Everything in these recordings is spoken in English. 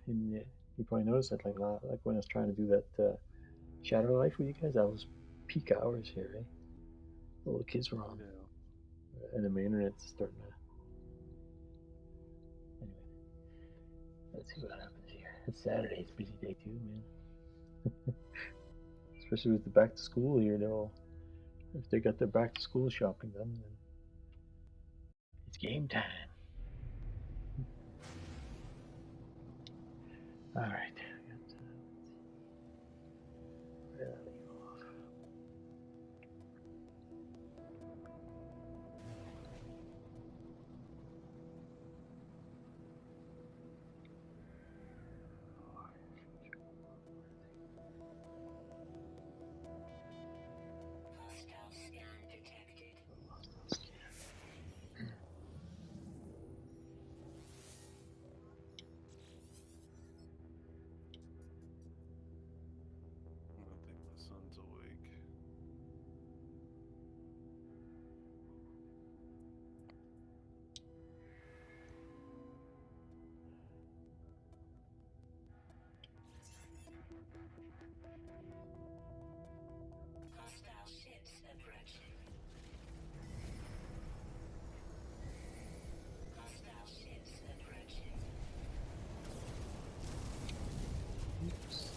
you probably noticed that like when I was trying to do that Shadow Life with you guys, that was peak hours here, right? All the kids were on, Yeah. and the internet's starting to. Anyway, let's see what happens here. It's Saturday. It's a busy day too, man. Especially with the back to school here, they'll if they got their back to school shopping done, then it's game time. All right. Where did I leave off? I think my son's awake. Hostile ships approaching. Hostile ships approaching. Oops.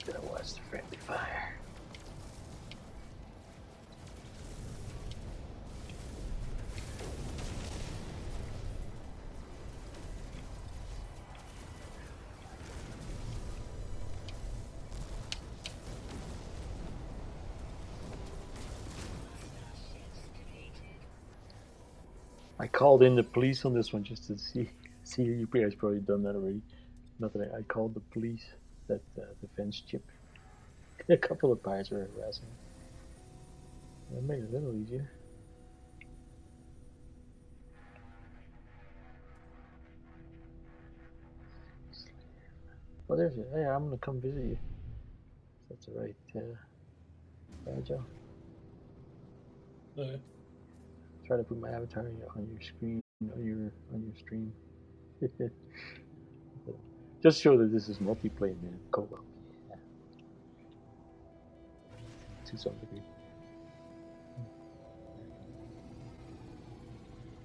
Gotta watch the friendly fire. I called in the police on this one just to see. See, you guys probably done that already. Not that I called the police. That defense chip. A couple of pirates were harassing me. That made it a little easier. Oh, there's it. Hey, I'm gonna come visit you. That's the right. Joe. Okay. Try to put my avatar on your screen on your stream. Just show that this is multiplayer, man. Co-op. Yeah. To some degree.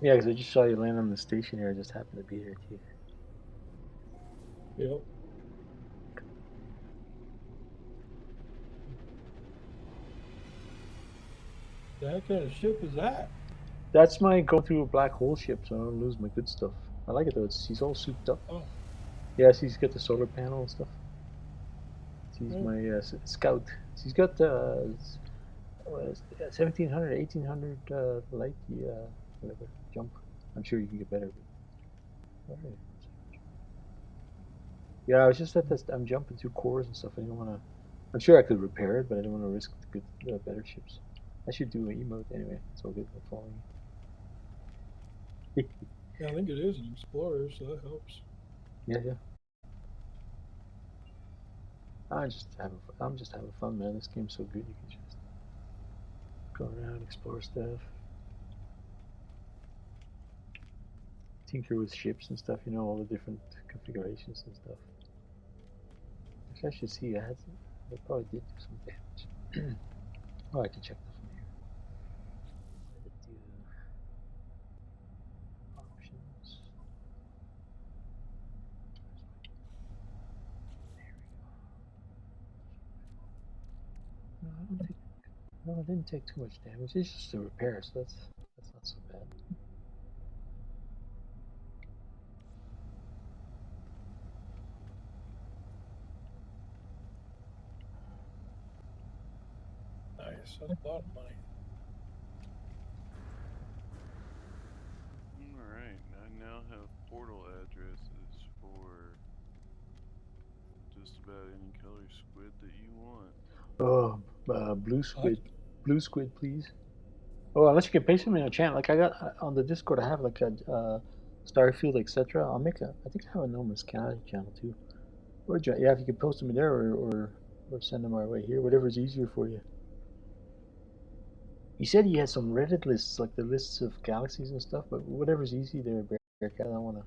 Yeah, because I just saw you land on the station here. I just happened to be here too. Yep. What kind of ship is that? That's my go through a black hole ship, so I don't lose my good stuff. I like it though. He's all souped up. Oh. Yes, he's got the solar panel and stuff. He's Oh. my scout. He's got 1700, 1800 light whatever jump. I'm sure you can get better. But, right. Yeah, I was just at this. I'm jumping through cores and stuff. I don't want to. I'm sure I could repair it, but I don't want to risk the good, better ships. I should do an emote anyway. It's all good. I'm following you. Yeah, I think it is an explorer, so that helps. Yeah, yeah. I'm just having fun, man. This game's so good. You can just go around, explore stuff, tinker with ships and stuff. You know all the different configurations and stuff. Actually, I should see. I probably did do some damage. Oh, I can check that from here. What did it do? Options. No, I don't think. No, I didn't take too much damage. It's just a repair, so that's not so bad. Nice. That's a lot of money. Alright, I now have portal addresses for just about any color squid that you want. Oh, blue squid. Blue squid, please. Oh, unless you can paste them in a channel. Like I got on the Discord, I have like a Starfield, etc. I'll make a. I think I have a No Canada channel too. Or yeah, if you could post them in there, or send them our way here, whatever's easier for you. He said he has some Reddit lists, like the lists of galaxies and stuff, but whatever's easy there, Bear. I don't want to.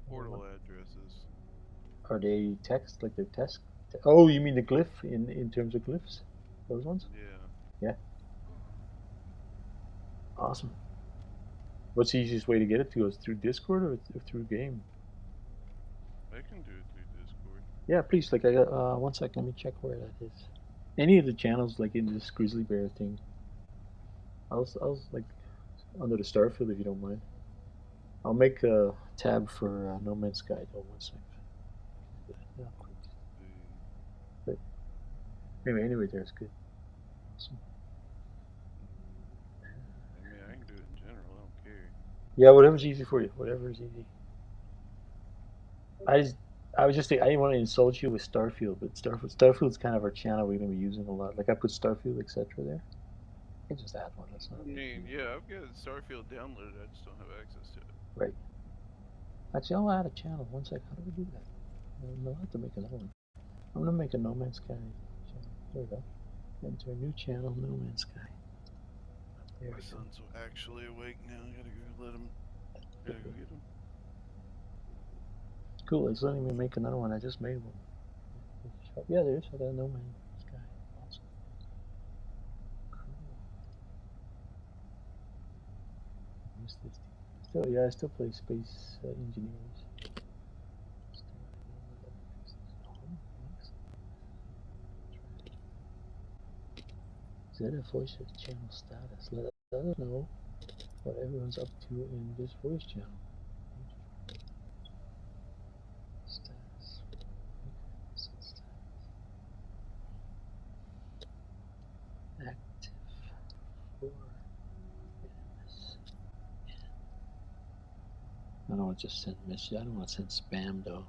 Portal addresses. Are they text like they're text? Oh, you mean the glyph in terms of glyphs? Those ones? Yeah. Yeah. Awesome. What's the easiest way to get it to us? Through Discord or through game? I can do it through Discord. Yeah, please. Like I got 1 second. Let me check where that is. Any of the channels like in this grizzly bear thing. I'll like under the Starfield if you don't mind. I'll make a tab for No Man's Sky though. 1 second. Yeah, quick. But anyway, there's good. Awesome. I mean, I can do it in general. I don't care. Yeah, whatever's easy for you. Whatever's easy. I was just thinking, I didn't want to insult you with Starfield, but Starfield's kind of our channel we're gonna be using a lot. Like I put Starfield, etc. there. I just add one. That's not I mean, yeah, I've got Starfield downloaded. I just don't have access to it. right. Actually, I'll add a channel. 1 second. How do we do that? I'll have to make another one. I'm gonna make a No Man's Sky channel. There we go. Enter a new channel, No Man's Sky. There My we go. son's actually awake now. I gotta go let him. Gotta go get him. Cool. It's letting me make another one. I just made one. Yeah, there is. I got No Man's Sky. Awesome. Cool. What's this? Still, yeah, I still play Space Engineers. ZF Voice channel status. Let us know what everyone's up to in this voice channel. Status. Status. Active for NMS. I don't want to just send message. I don't want to send spam though.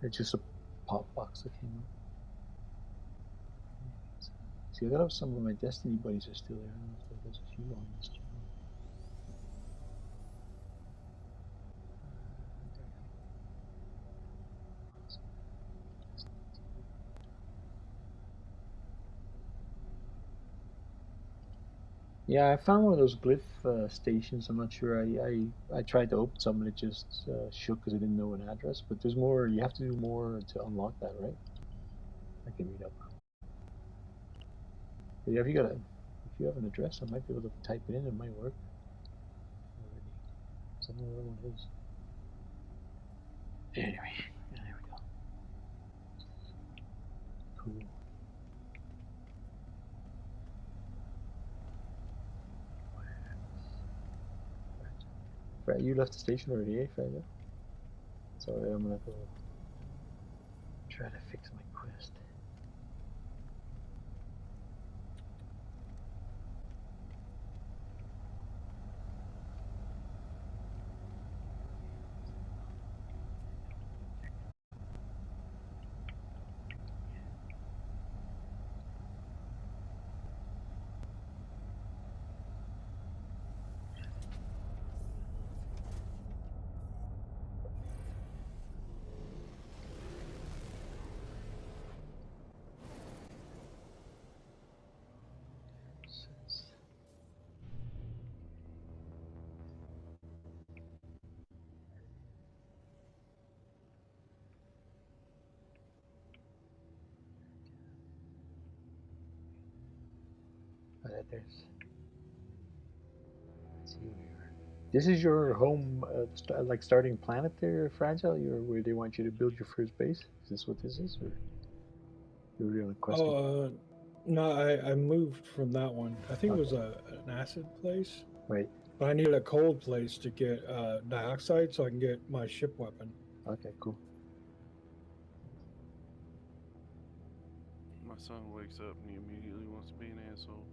It's just a pop box that came up. See, I got some of my Destiny buddies are still there. I don't know if there's a few on this channel. Yeah, I found one of those glyph stations. I'm not sure. I tried to open some and it just shook because I didn't know an address. But there's more. You have to do more to unlock that, right? I can read up. But yeah, if you have an address, I might be able to type it in. It might work. Already. So I don't know where one is. Anyway, yeah, there we go. Cool. Fred, you left the station already, eh, Fred? Sorry, I'm gonna go try to fix my quest. There's. Let's see where we are. This is your home, like starting planet there, Fragile? Where they want you to build your first base? Is this what this is? Or you're on a quest? Oh, no, I moved from that one. I think it was Okay. an acid place. Right. But I needed a cold place to get dioxide so I can get my ship weapon. Okay, cool. My son wakes up and he immediately wants to be an asshole.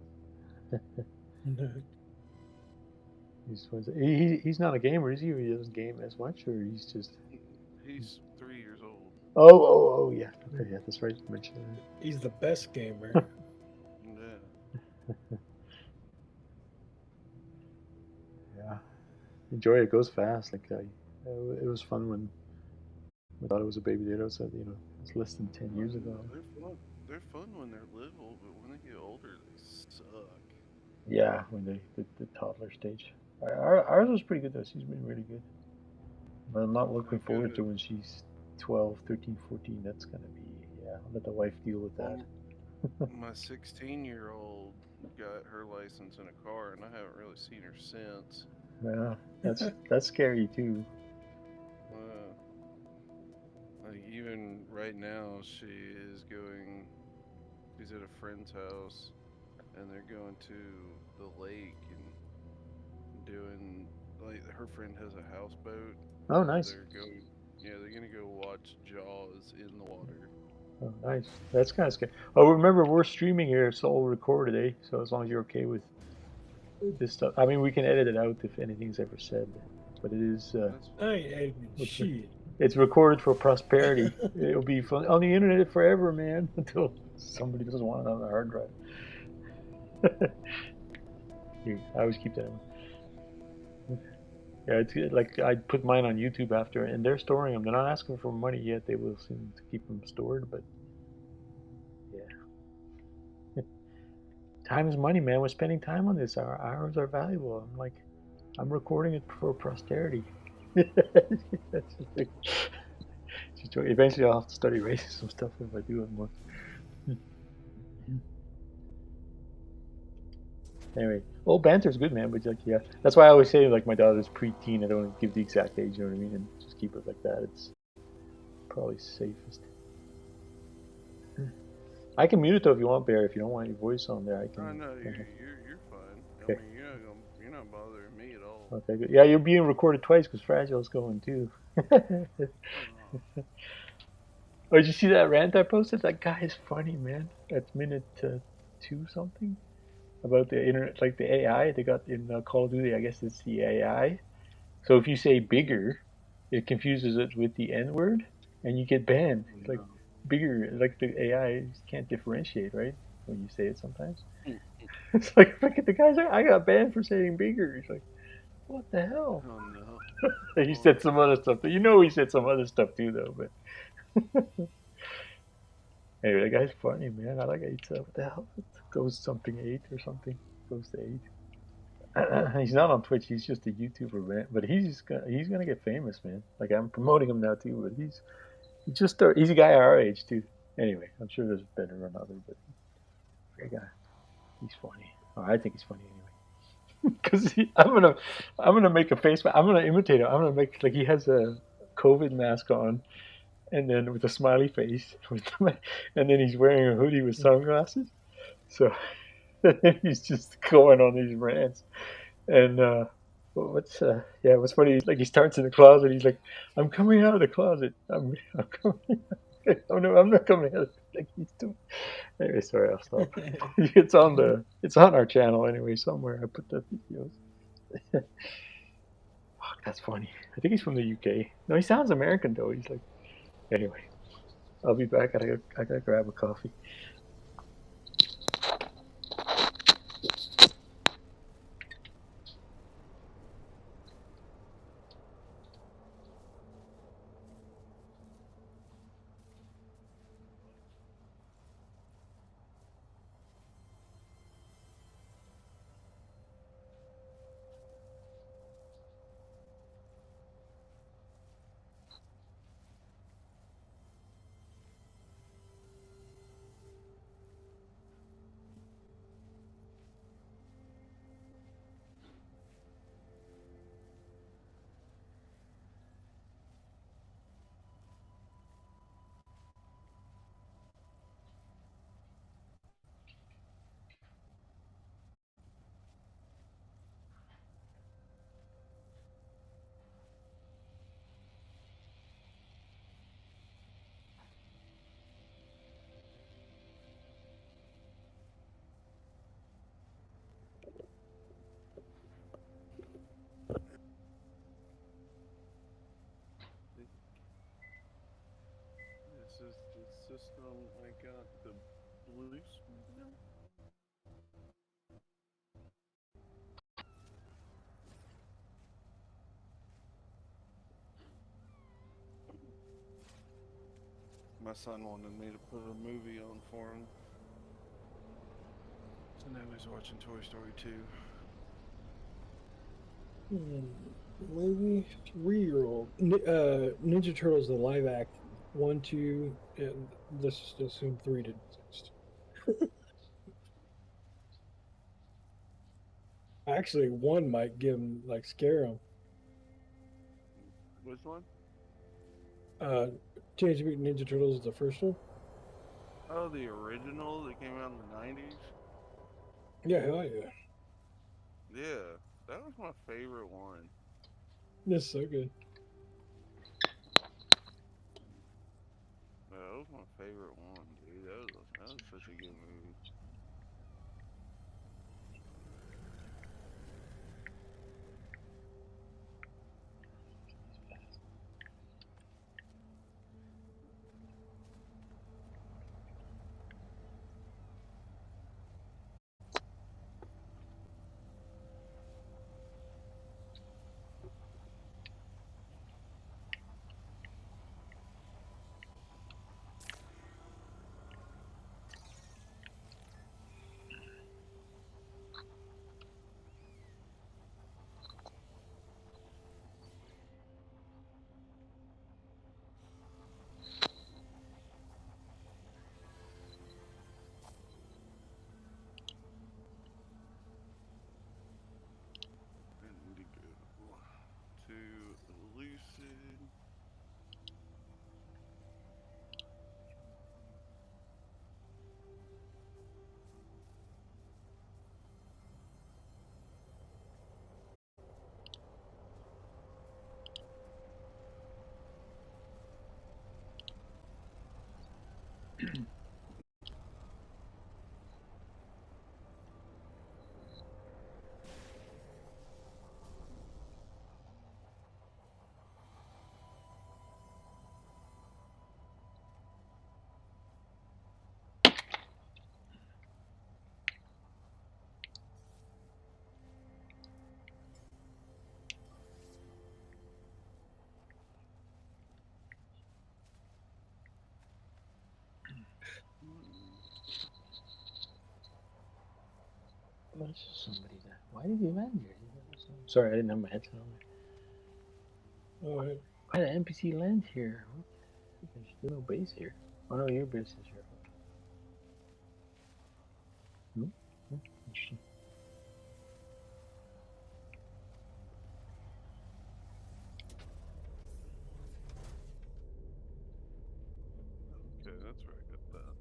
He's not a gamer, is he? Or he doesn't game as much, or he's just. He's 3 years old. Oh, yeah. Okay, yeah, that's right. You mentioned that. He's the best gamer. Yeah. Yeah. Enjoy it. It goes fast. Like it was fun when we thought it was a baby data. So it's less than 10 years ago. They're fun when they're little, but when they get older, they Yeah, when the toddler stage. Ours was pretty good though. She's been really good. But I'm not I looking forward got to when she's 12, 13, 14. That's gonna be, yeah. I'll let the wife deal with that. well, my 16-year-old got her license in a car, and I haven't really seen her since. Yeah, that's scary too. Uh, like even right now, she is going. She's at a friend's house, and they're going to the lake and doing like her friend has a houseboat, Oh, so nice. they're going. Yeah, they're gonna go watch Jaws in the water. Oh, nice. That's kind of scary. Oh, remember we're streaming here. It's all recorded, eh? So as long as you're okay with this stuff, I mean, we can edit it out if anything's ever said, but it is. That's I fine. ain't editing What's shit. It's recorded for prosperity. It'll be on the internet forever, man, until somebody doesn't want it on the hard drive. I always keep that in mind. Yeah, it's like I put mine on YouTube after, and they're storing them. They're not asking for money yet. They will soon to keep them stored, but yeah, time is money, man. We're spending time on this. Our hours are valuable. I'm recording it for posterity. That's the thing. Eventually, I'll have to start erasing some stuff if I do it more. Anyway, old banter's good, man. But like, yeah, that's why I always say like my daughter's pre-teen. I don't want to give the exact age. You know what I mean? And just keep it like that. It's probably safest. I can mute it though if you want, Bear. If you don't want your voice on there, I Oh can. no, you're fine. I Okay. mean, you're not bothering me at all. Okay. Good. Yeah, you're being recorded twice because Fragile's going too. Oh, Oh, did you see that rant I posted? That guy is funny, man. At minute two something about the internet, like the AI they got in Call of Duty. I guess it's the AI. So if you say bigger, it confuses it with the N word, and you get banned. oh It's like no. bigger, like the AI can't differentiate, right? When you say it sometimes. It's like, look at the guy's like, I got banned for saying bigger. He's like, what the hell? Oh no. He Well, said some other stuff. You know, he said some other stuff too, though. But anyway, that guy's funny, man. I like eight. What the hell? It goes something eight or something. Goes to eight. He's not on Twitch. He's just a YouTuber, man. But he's gonna get famous, man. Like I'm promoting him now too. But he's a guy our age too. Anyway, I'm sure there's better or another, but great guy. He's funny. Oh, I think he's funny anyway. Because I'm gonna make a face. I'm gonna imitate him. I'm gonna make like he has a COVID mask on, and then with a smiley face, and then he's wearing a hoodie with sunglasses. So and then he's just going on these rants. And what's funny? Like he starts in the closet. He's like, "I'm coming out of the closet. I'm coming." Oh no, I'm not coming out. Like he's too. Anyway, sorry, I'll stop. It's on our channel anyway somewhere. I put the videos. Fuck, that's funny. I think he's from the UK. No, he sounds American though. He's like, anyway. I'll be back. I gotta grab a coffee. this is the system I got the blue screen. My son wanted me to put a movie on for him. So now he's watching Toy Story 2. Maybe 3-year-old. Ninja Turtles, the live act, 1, 2, and let's just assume 3 didn't exist. Actually, 1 might give him, like, scare him. Which one? Teenage Mutant Ninja Turtles is the first one. Oh, the original that came out in the 90s? Yeah, hell yeah. Yeah, that was my favorite one. That's so good. That was my favorite one, dude. That was such a good movie. Indigo to Lucid. Oh, there's just somebody there. Why did he land here? Sorry, I didn't have my headset on. All right. Why did NPC land here? There's no base here. Oh no, your base is here. Hmm? Interesting. Okay, that's where I got that.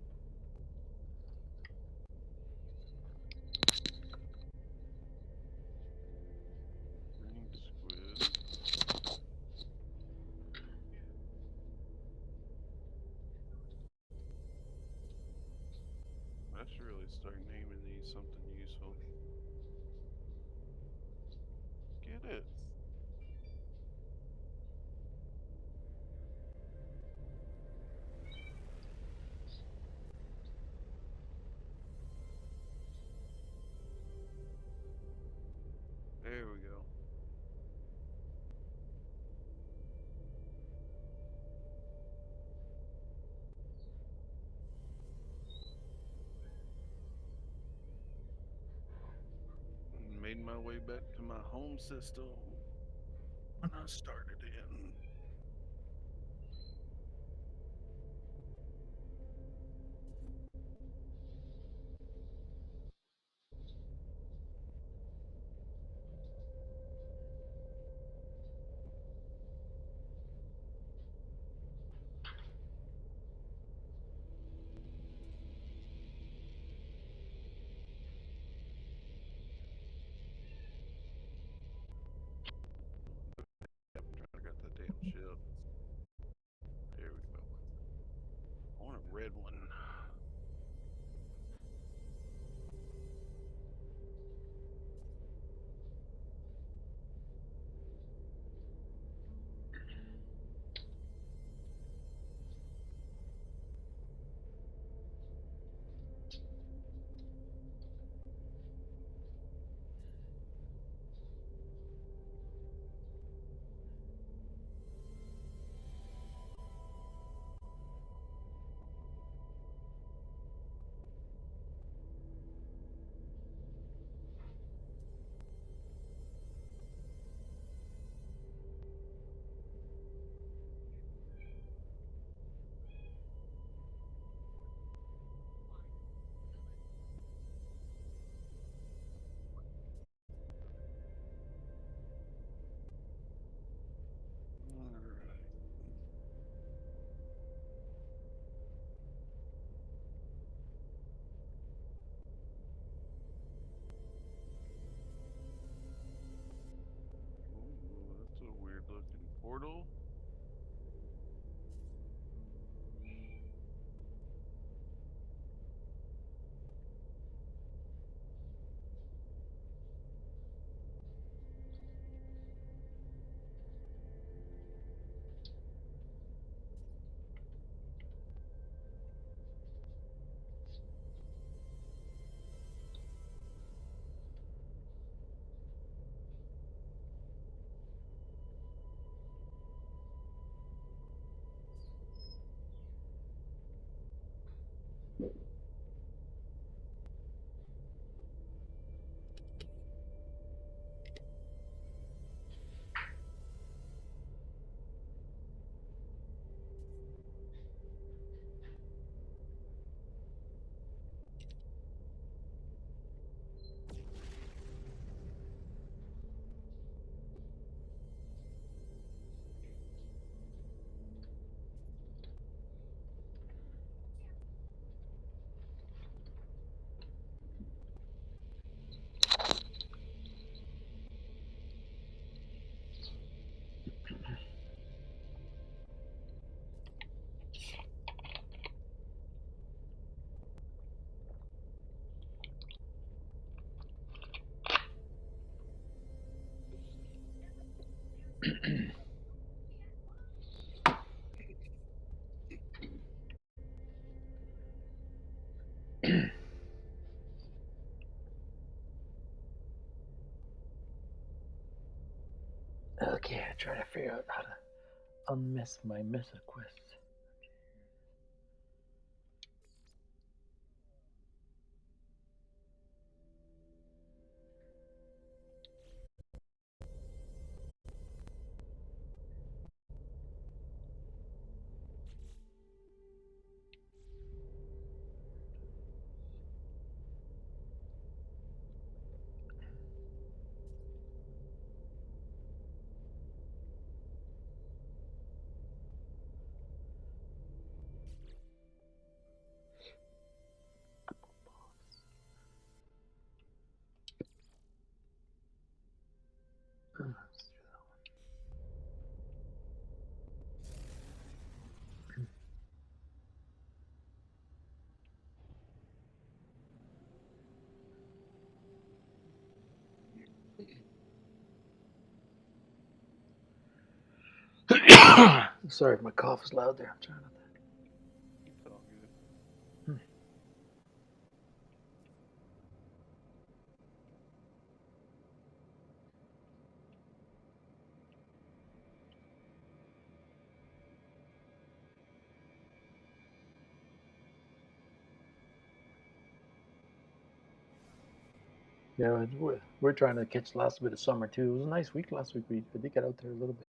Green squid. I should really start naming these something useful. Get it. There we go. Made my way back to my home system when I started in. I got that damn portal. Okay, I try to figure out how to unmiss my mesa quest. Sorry if my cough is loud there. I'm trying not to. It's all good. Yeah, we're trying to catch the last bit of summer too. It was a nice week last week. We did get out there a little bit.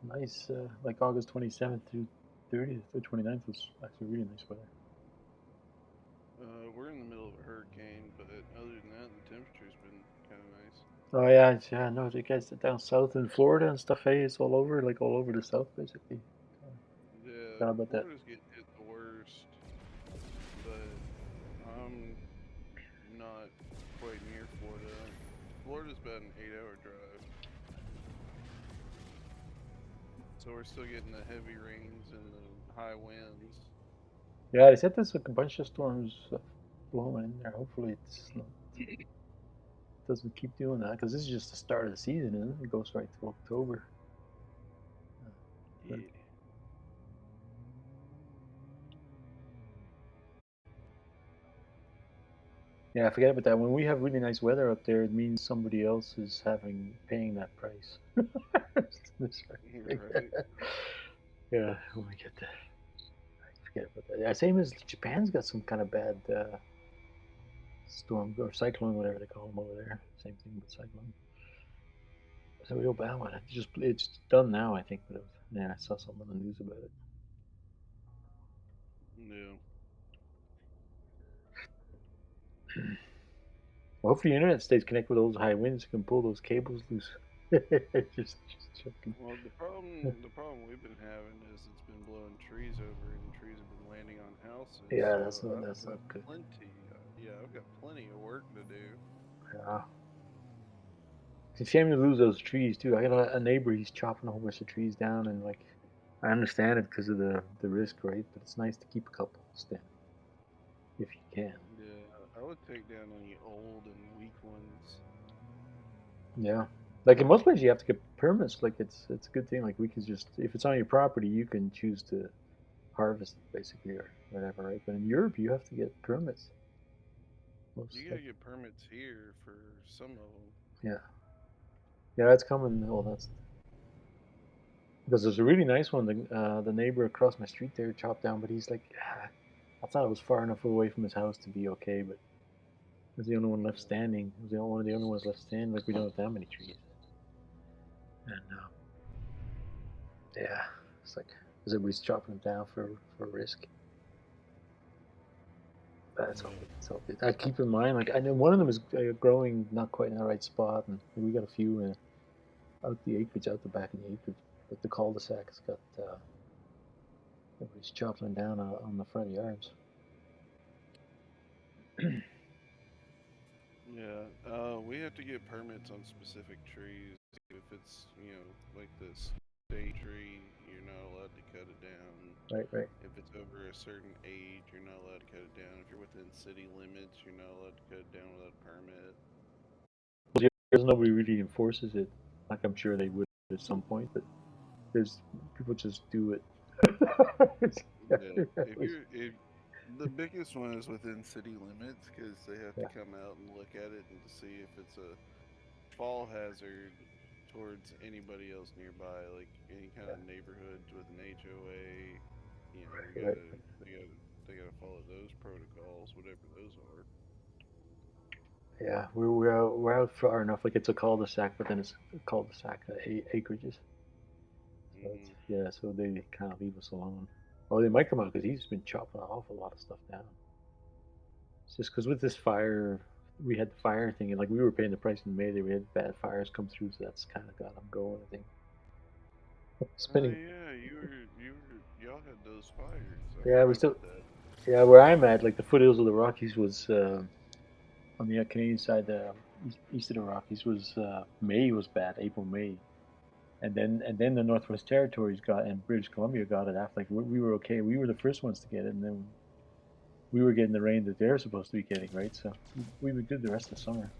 Nice, like August 27th through 30th or 29th was actually really nice weather. We're in the middle of a hurricane, but other than that, the temperature's been kind of nice. Oh yeah, I know you guys down south in Florida and stuff. Hey, it's all over, like all over the south basically. Yeah, Forgot about that. Florida's getting hit the worst, but I'm not quite near Florida. Florida's about an 8-hour drive. So we're still getting the heavy rains and the high winds. Yeah, they said there's like a bunch of storms blowing in there. Hopefully it doesn't keep doing that because this is just the start of the season, isn't it? It goes right to October. Yeah. Yeah, forget about that. When we have really nice weather up there, it means somebody else is paying that price. Right. Yeah, when we get that, I forget about that. Yeah, same as Japan's got some kind of bad storm or cyclone, whatever they call them over there. Same thing with cyclone. It's a real bad one. It's done now, I think. But yeah, I saw something on the news about it. Yeah. Well, hopefully, the internet stays connected with those high winds. You can pull those cables loose. just joking. Well, the problem we've been having is it's been blowing trees over, and trees have been landing on houses. Yeah, So that's not good. I've got plenty of work to do. Yeah. It's a shame to lose those trees too. I got a neighbor. He's chopping a whole bunch of trees down, and like, I understand it because of the risk, right? But it's nice to keep a couple standing if you can. Yeah, I would take down any old and weak ones. Yeah. Like in most places, you have to get permits. Like it's a good thing. Like we can just if it's on your property, you can choose to harvest it basically or whatever, right? But in Europe, you have to get permits. Most You like gotta get permits here for some of them. yeah, yeah, that's coming. Well, that's because there's a really nice one. The neighbor across my street there chopped down, but he's like, I thought it was far enough away from his house to be okay, but it was the only one left Yeah. standing. It was the only one of the only ones left standing. Like we don't have that many trees, and yeah, it's like because everybody's chopping them down for risk. That's all Yeah. good. It's all good. I keep in mind, like I know one of them is growing not quite in the right spot, and we got a few out the acreage, out the back of the acreage. But the cul-de-sac has got everybody's chopping them down on the front yards. Yeah, we have to get permits on specific trees. If it's, like the state tree, you're not allowed to cut it down. Right, right. If it's over a certain age, you're not allowed to cut it down. If you're within city limits, you're not allowed to cut it down without a permit. Because nobody really enforces it. Like I'm sure they would at some point, but there's people just do it. Yeah, if the biggest one is within city limits because they have to Yeah, come out and look at it and to see if it's a fall hazard towards anybody else nearby, like any kind yeah, of neighborhoods with an HOA. We right. gotta they gotta follow those protocols, whatever those are. Yeah, we're out far enough. Like it's a cul-de-sac, but then it's a cul-de-sac acreages. So it's, Hmm. yeah, so they kind of leave us alone. Oh, they might come out because he's been chopping an awful lot of stuff down. It's just because with this fire, we had the fire thing, and like we were paying the price in May, that we had bad fires come through, so that's kind of got them going. I think Oh spending. yeah, y'all had those fires. I Yeah, we forgot still. about that. Yeah, where I'm at, like the foothills of the Rockies was on the Canadian side, east of the Rockies was May was bad, April, May, and then the Northwest Territories got and British Columbia got it after. Like we were okay, we were the first ones to get it, and then we were getting the rain that they're supposed to be getting, right? So we were good the rest of the summer.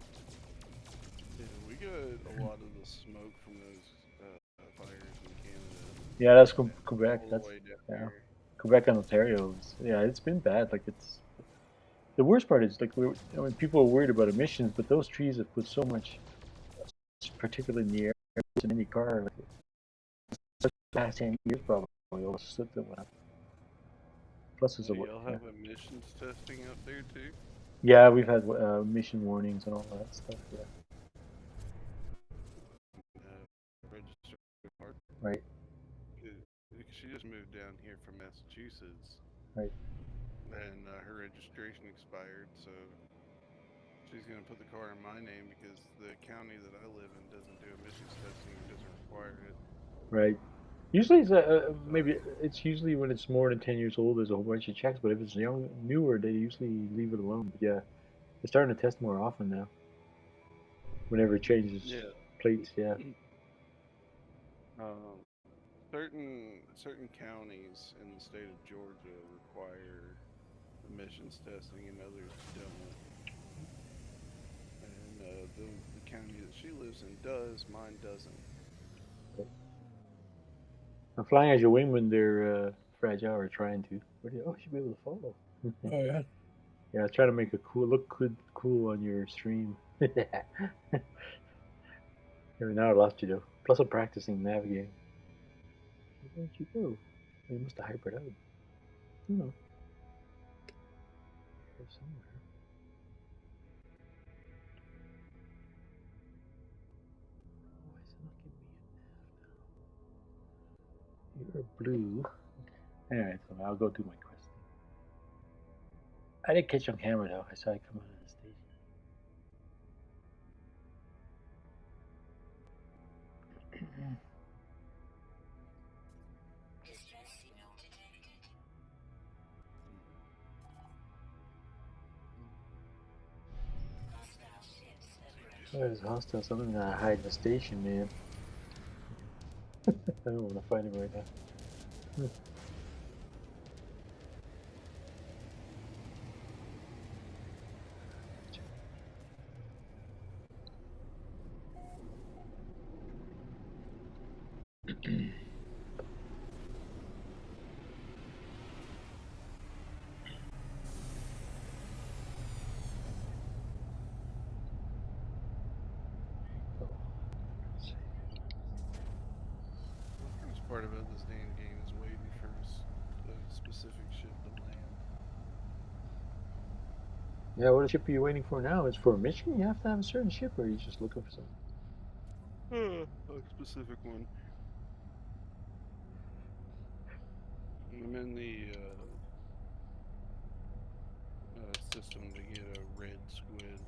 Yeah, we got a lot of the smoke from those fires in Canada, Yeah, that's Quebec. all the That's way down yeah, here. Quebec and Ontario. Yeah, it's been bad. Like it's the worst part is like I mean, people are worried about emissions, but those trees have put so much, particularly in the air, in any car. Like the past 10 years, probably all the soot that went up. Plus, there's a Y'all yeah, have emissions testing up there too? yeah, we've had emission warnings and all that stuff. Yeah, Register card. right, She just moved down here from Massachusetts, right. and her registration expired, so she's gonna put the car in my name because the county that I live in doesn't do emissions testing or doesn't require it. Right. Usually, So maybe it's usually when it's more than 10 years old, there's a whole bunch of checks. But if it's newer, they usually leave it alone. But yeah, they're starting to test more often now. Whenever it changes yeah, plates, yeah. um, certain counties in the state of Georgia require emissions testing, and others don't. And the county that she lives in does, mine doesn't. And flying as your wing when they're fragile or trying to. Oh, you should be able to follow. Oh yeah. Yeah, try to make it look good, cool on your stream. Every now I lost you though. Plus, I'm practicing navigating. Where did you go? You must have hypered out. No, there's somewhere. Why is it not giving me a nav now? You're blue. Alright, so I'll go do my quest thing. I didn't catch on camera though. I saw it come out of the station. Distress signal detected. Hostile ships approaching. Oh, there's hostiles. I'm gonna hide in the station, man. I don't want to fight him right now. The hardest part about this damn game is waiting for a specific ship to land. Yeah, what ship are you waiting for now? Is for a mission? You have to have a certain ship, or are you just looking for something? A specific one. I'm in the system to get a red squid.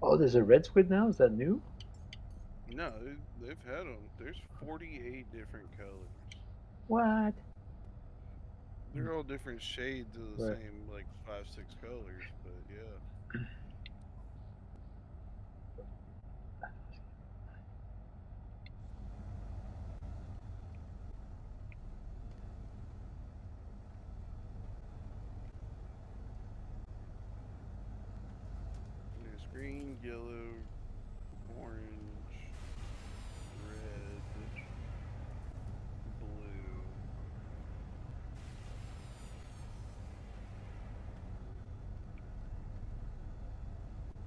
Oh, there's a red squid now? Is that new? No, they've had them. There's 48 different colors. What? They're all different shades of the Right. same, like 5, 6 colors, but yeah. There's green, yellow, orange, red, blue.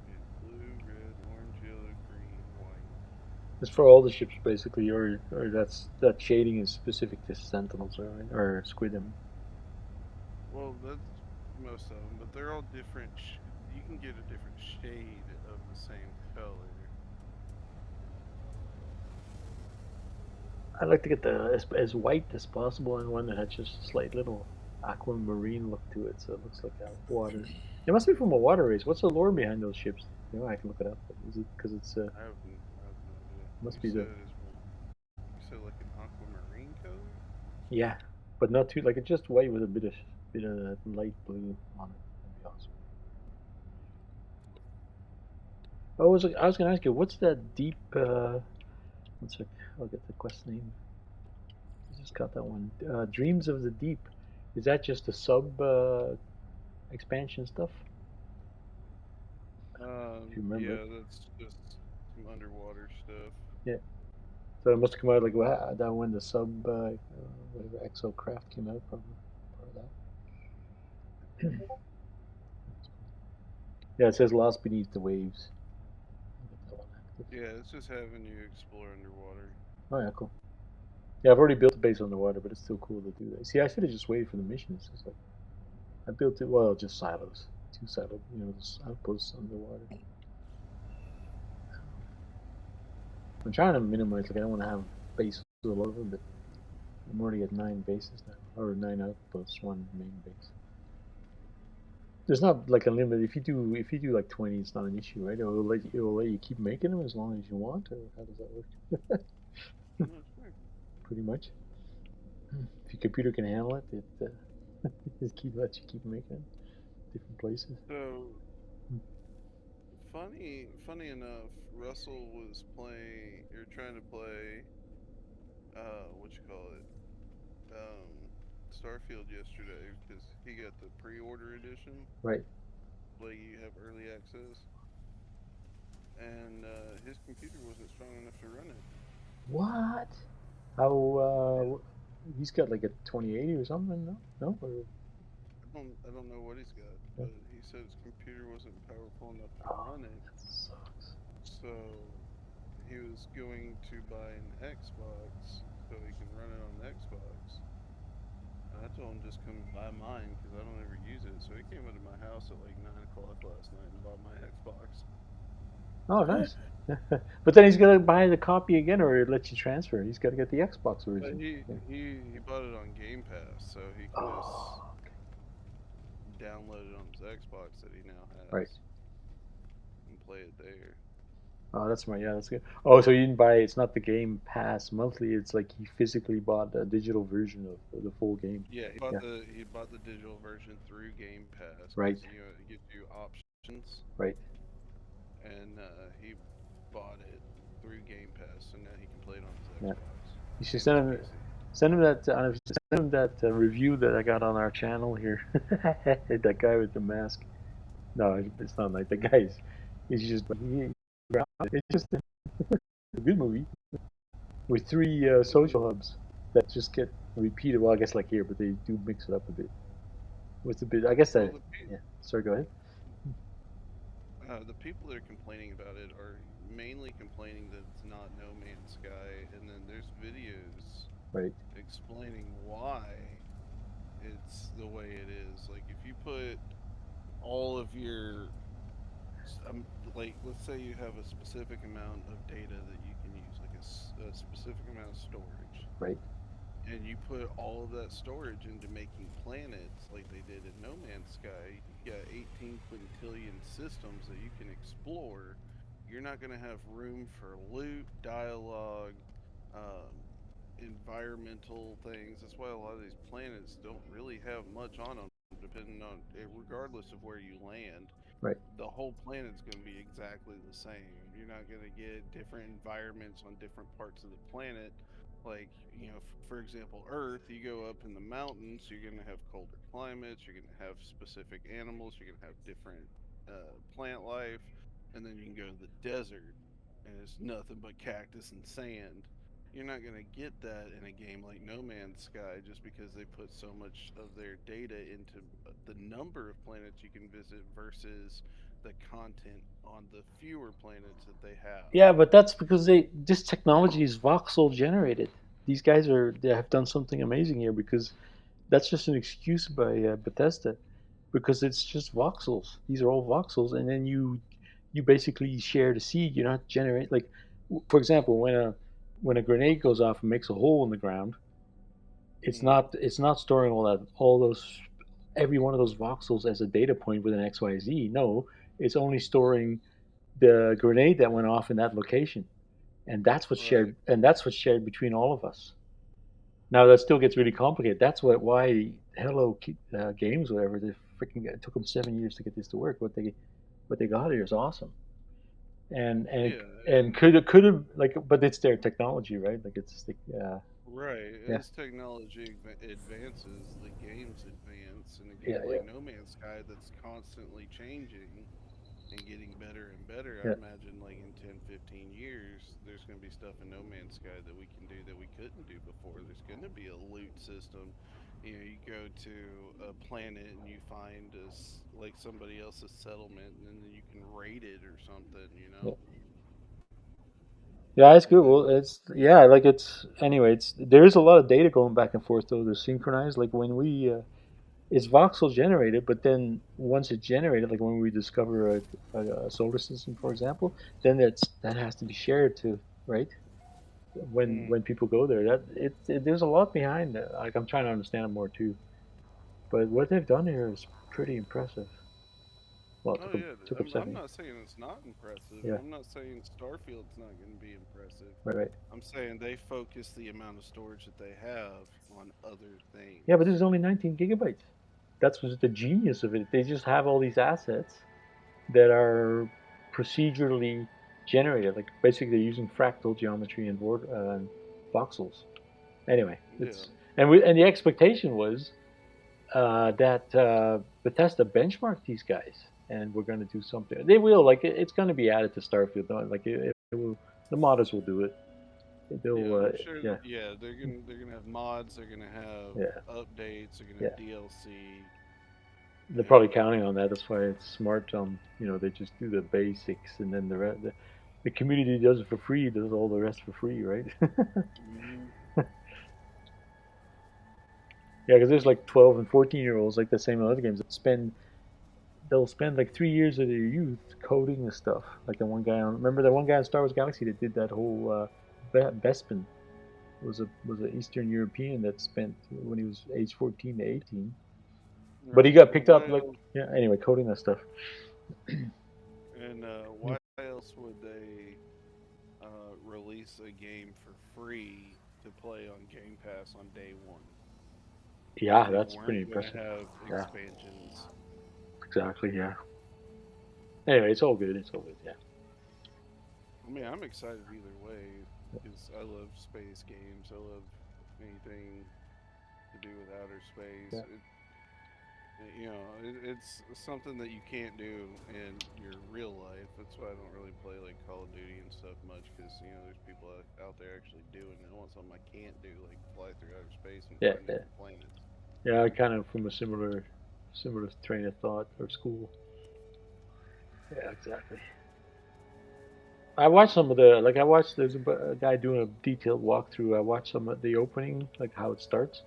Yeah, blue, red, orange, yellow, green, white. It's for all the ships basically, or that shading is specific to Sentinels or Squid. Well, that's most of them, but they're all different. You can get a different shade of the same color. I'd like to get the as white as possible and one that had just a slight little aquamarine look to it, so it looks like a water. It must be from a water race. What's the lore behind those ships? You know, I can look it up. But is it because it's I have no idea. must be the You said like an aquamarine color? yeah, but not too like it's just white with a bit of that light blue on it. That'd be awesome. I was gonna ask you, what's that deep? One sec, I'll get the quest name. I just got that one. Dreams of the Deep. Is that just the sub expansion stuff? If you remember it. Yeah, that's just some underwater stuff. Yeah. So it must have come out like that when the sub whatever Exocraft came out, probably part of that. Yeah, it says Lost Beneath the Waves. I'll get that one active. Yeah, it's just having you explore underwater. Oh yeah, cool. Yeah, I've already built a base underwater, but it's still cool to do that. See, I should have just waited for the missions. It's like I built it well, just silos, 2 silo, just outposts underwater. I'm trying to minimize. Like I don't want to have bases all over, but I'm already at 9 bases now, or 9 outposts, one main base. There's not like a limit. If you do like 20, it's not an issue, right? It will let you keep making them as long as you want, or how does that work? No, sure. Pretty much. If your computer can handle it, it just lets you keep making it different places. So funny enough, Russell was playing or trying to play what you call it, Starfield yesterday because he got the pre-order edition, Right. like you have early access, and his computer wasn't strong enough to run it. What? How? Yeah, He's got like a 2080 or something. No, no. I don't know what he's got, Yeah. but he said his computer wasn't powerful enough to Oh, run it, that sucks. so he was going to buy an Xbox so he can run it on the Xbox. And I told him just come buy mine because I don't ever use it. So he came into my house at like 9 o'clock last night and bought my Xbox. Oh, nice. But then he's gonna buy the copy again, or it lets you transfer. He's got to get the Xbox But version. he Yeah. he he bought it on Game Pass, so he can just Oh, okay. download it on his Xbox that he now Right. has and play it there. Oh, that's smart. Yeah, that's good. Oh, so you didn't buy it's not the Game Pass monthly. It's like he physically bought a digital version of the full game. Yeah, Yeah. he bought the digital version through Game Pass Right. because it gives you options, Right. and bought it through Game Pass, so now he can play it on his Yeah. Xbox You should and his PC. send him that send him that review that I got on our channel here. That guy with the mask. No, it's not like the guy's. He's just it's just a good movie with three social hubs that just get repeated. Well, I guess like here, but they do mix it up a bit. With a bit, I guess Well, that. Yeah. Sorry, go ahead. the people that are complaining about it are mainly complaining that it's not No Man's Sky, and then there's videos Right. explaining why it's the way it is. Like if you put all of your like let's say you have a specific amount of data that you can use, like a specific amount of storage, Right. and you put all of that storage into making planets like they did in No Man's Sky, you got 18 quintillion systems that you can explore. You're not going to have room for loot, dialogue, um, environmental things. That's why a lot of these planets don't really have much on them, depending on regardless of where you land. Right. The whole planet's going to be exactly the same. You're not going to get different environments on different parts of the planet. Like, for example, Earth, you go up in the mountains, you're going to have colder climates, you're going to have specific animals, you're going to have different plant life, and then you can go to the desert, and it's nothing but cactus and sand. You're not going to get that in a game like No Man's Sky just because they put so much of their data into the number of planets you can visit versus the content on the fewer planets that they have. Yeah, but that's because this technology is voxel generated. These guys they have done something amazing here because that's just an excuse by Bethesda because it's just voxels. These are all voxels, and then you basically share the seed. You're not generate like, for example, when a grenade goes off and makes a hole in the ground, Mm, it's not storing all those every one of those voxels as a data point with an XYZ. No, it's only storing the grenade that went off in that location, and right. that's what's shared between all of us. Now that still gets really complicated. That's why Hello Games, whatever, they freaking it took them 7 years to get this to work. What they got here is awesome, and and Yeah, and and could have like, but it's their technology, right? Like it's like, right. yeah, As technology advances, the games advance. In a yeah, game yeah, like No Man's Sky that's constantly changing and getting better and better, I yeah, imagine like in 10, 15 years, there's going to be stuff in No Man's Sky that we can do that we couldn't do before. There's going to be a loot system. You go to a planet and you find like somebody else's settlement, and then you can raid it or something. yeah. Yeah, it's And good. Well, then, it's yeah, like it's anyway. It's there is a lot of data going back and forth though. They're synchronized. Like when it's voxel generated, but then once it's generated, like when we discover a solar system, for example, then that has to be shared too, right? mm, When people go there, there's a lot behind it. Like I'm trying to understand it more too. But what they've done here is pretty impressive. Well, it oh yeah, took them I'm 7 years. not saying it's not impressive, and Yeah, I'm not saying Starfield's not going to be impressive. right, right. I'm saying they focus the amount of storage that they have on other Yeah, but this things. is only 19 gigabytes. That's what's the genius of it. They just have all these assets that are procedurally generated. Like basically, they're using fractal geometry and voxels. Anyway, Yeah. and the expectation was that Bethesda benchmarked these guys, and we're going to do something. They will like it's going to be added to Starfield. Though. Like it will, the modders will do it. Yeah, They'll I'm sure. yeah, Yeah, they're gonna have mods. They're gonna have yeah, updates. They're gonna yeah. have DLC. They're probably And counting on that. That's why it's smart. They just do the basics, and then the community does it for free. Does all the rest for free, right? mhm, Yeah, because there's like 12 and 14-year-olds, like the same in other games, that they'll spend like 3 years of their youth coding this stuff. Like the one guy remember that one guy on Star Wars Galaxy that did that whole Bespin was an Eastern European that spent when he was age 14 to 18, but he right. got And picked up like why? yeah. Anyway, coding that stuff. And why else would they release a game for free to play on Game Pass on day one if Yeah, they that's pretty weren't going to impressive. have Yeah, expansions? exactly. Yeah. Anyway, it's all good. It's all good. Yeah. I mean, I'm excited either way because I love space games. I love anything to do with outer space. Yeah. It's something that you can't do in your real life. That's why I don't really play like Call of Duty and stuff much because there's people out there actually doing it. I want something I can't do, like fly through outer space and Yeah, find yeah, different planets. yeah. I kind of from a similar train of thought or school. Yeah, exactly. I watched some of the like I watched there's a guy doing a detailed walkthrough. I watched some of the opening, like how it starts.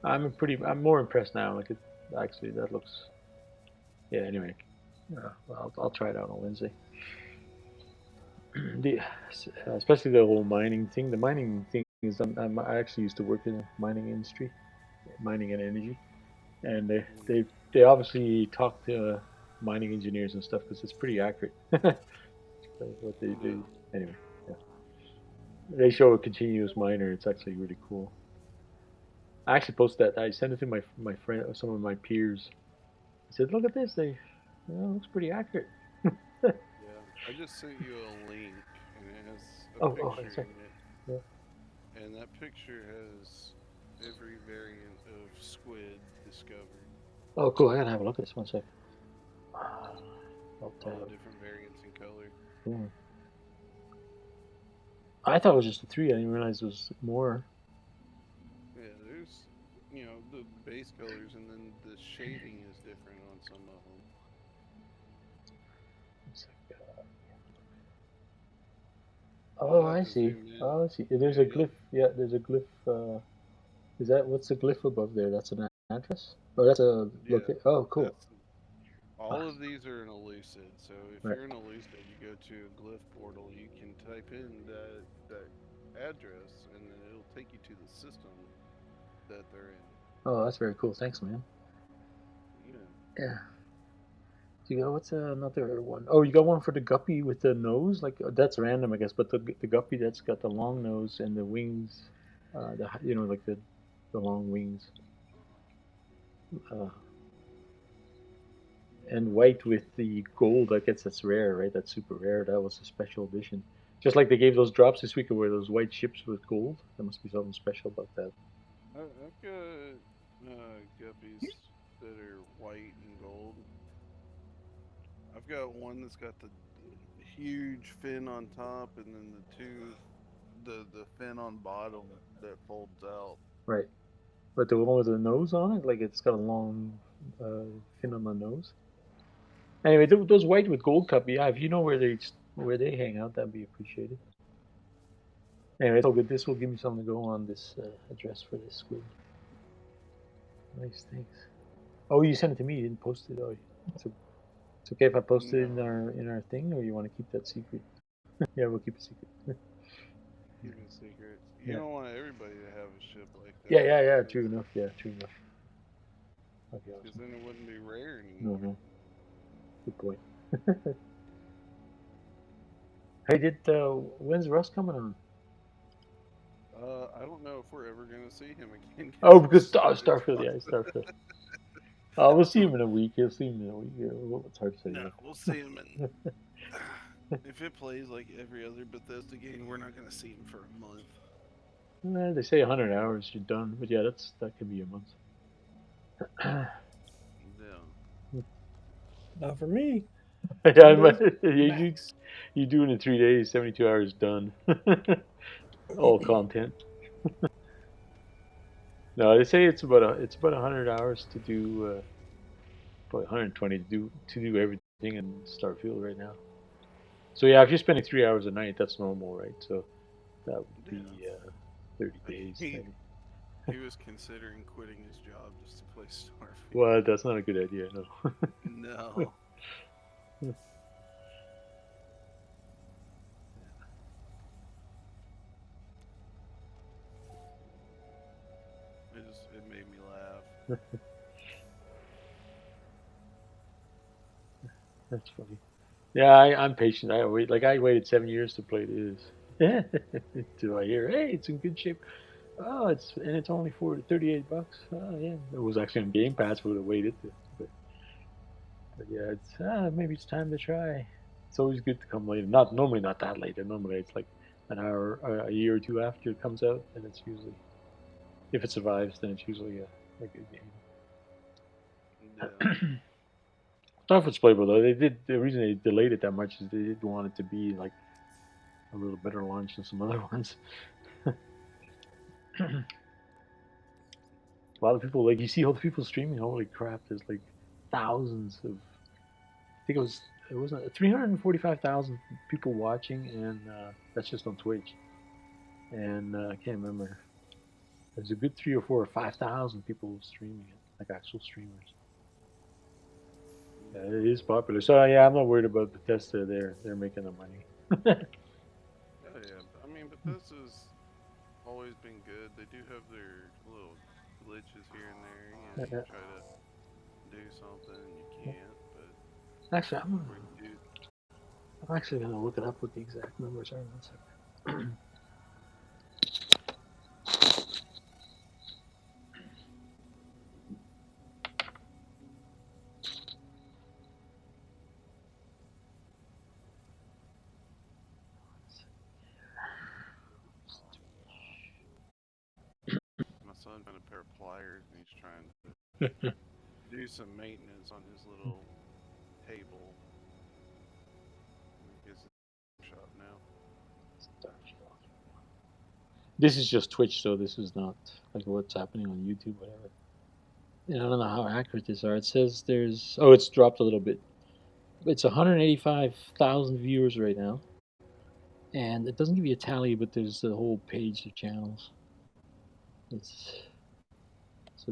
I'm more impressed now. Like it actually that looks yeah. Anyway, well, I'll try it out on Wednesday. the especially the whole mining thing. The mining thing is I actually used to work in the mining industry, mining and energy, and Mm. they obviously talk to mining engineers and stuff because it's pretty accurate. What they Yeah. do anyway. Yeah. They show a continuous miner. It's actually really cool. I actually posted that. I sent it to my friend, some of my peers. I said, "Look at this. It looks pretty accurate." Yeah. I just sent you a link and it has a Oh, picture that's right. in it, Yeah. and that picture has every variant of squid discovered. Oh, cool. I gotta have a look at this one sec. Yeah. I'll All tell the you. different variants in color. Hmm. I thought it was just the three. I didn't realize there was more. Yeah, there's the base colors, and then the shading is different on some of them. It's like, You'll oh, have I to see. zoom in. Oh, I see. There's Yeah, a you'll glyph. Yeah, there's a glyph. Is that what's the glyph above there? That's an address. Oh, that's a yeah. location. Oh, cool. That's all of these are in Elucid. So if Right. you're in Elucid, you go to a glyph portal. You can type in that address, and then it'll take you to the system that they're in. Oh, that's very cool. Thanks, man. Yeah. Yeah. You got what's another one? Oh, you got one for the guppy with the nose. Like that's random, I guess. But the guppy that's got the long nose and the wings, like the long wings, uh, and white with the gold. I guess that's rare, right? That's super rare. That was a special edition. Just like they gave those drops this week where those white ships with gold. There must be something special about that. I've got guppies that are white and gold. I've got one that's got the huge fin on top, and then the fin on bottom that folds out. Right. But the one with the nose on it, like it's got a long fin on the nose. Anyway, those white with gold cup, yeah. If you know where they hang out, that'd be appreciated. Anyway, it's all good. This will give me something to go on this address for this squid. Nice, thanks. Oh, you sent it to me. You didn't post it. Oh, it's okay if I post it in No, our thing, or you want to keep that secret? Yeah, we'll keep it secret. keep it secret. You Yeah, don't want everybody to have a ship like yeah, that yeah, yeah. because True enough. Yeah, true enough. Okay, awesome. then it wouldn't be rare No, anymore. no, good point. Hey, when's Russ coming on? I don't know if we're ever gonna see him again Oh, because we're because so Starfield. Yeah, exhausted. Starfield. We'll see him in a week. He'll see him in a week. Yeah, it's hard to say. No, we'll see him in. If it plays like every other Bethesda game, we're not gonna see him for a month. They say 100 hours you're done, but yeah, that could be a month. Yeah. Not for me. Yeah, 10 days you max. you do it in 3 days, 72 hours done. All content. No, they say it's about 100 hours to do, probably 120 to do everything in Starfield right now. So yeah, if you're spending 3 hours a night, that's normal, right? So that would Yeah. be 30 days He maybe. he was considering quitting his job just to play Starfield. Well, that's not a good idea, no. No. It made me laugh. That's funny. Yeah, I'm patient. I waited 7 years to play this. Till I hear, hey, it's in good shape. Oh, it's only for $38. Oh yeah, it was actually on Game Pass. Would have waited, but yeah, maybe it's time to try. It's always good to come later. Not normally not that late. Normally it's like an hour, a year or two after it comes out, and it's usually if it survives, then it's usually a good game. Yeah. Starfield's playable though. They did the reason they delayed it that much is they did want it to be like a little better launch than some other ones. A lot of people like you see all the people streaming. Holy crap! There's like thousands of. I think it wasn't 345,000 people watching, and that's just on Twitch. And I can't remember. There's a good 3 or 4 or 5,000 people streaming it, like actual streamers. Yeah, it is popular. So yeah, I'm not worried about Bethesda. They're making the money. Oh yeah. I mean, Bethesda's always been good. They do have their little glitches here and there. You know, you try to do something and you can't, but Actually, or you do. I'm actually gonna look it up what the exact numbers are. 1 second. My son found a pair of pliers and he's trying to do some maintenance on his little table. I guess it's a shop now. This is just Twitch, so this is not like what's happening on YouTube, whatever. And I don't know how accurate these are. It says there's it's dropped a little bit. It's 185,000 viewers right now, and it doesn't give you a tally, but there's a whole page of channels. It's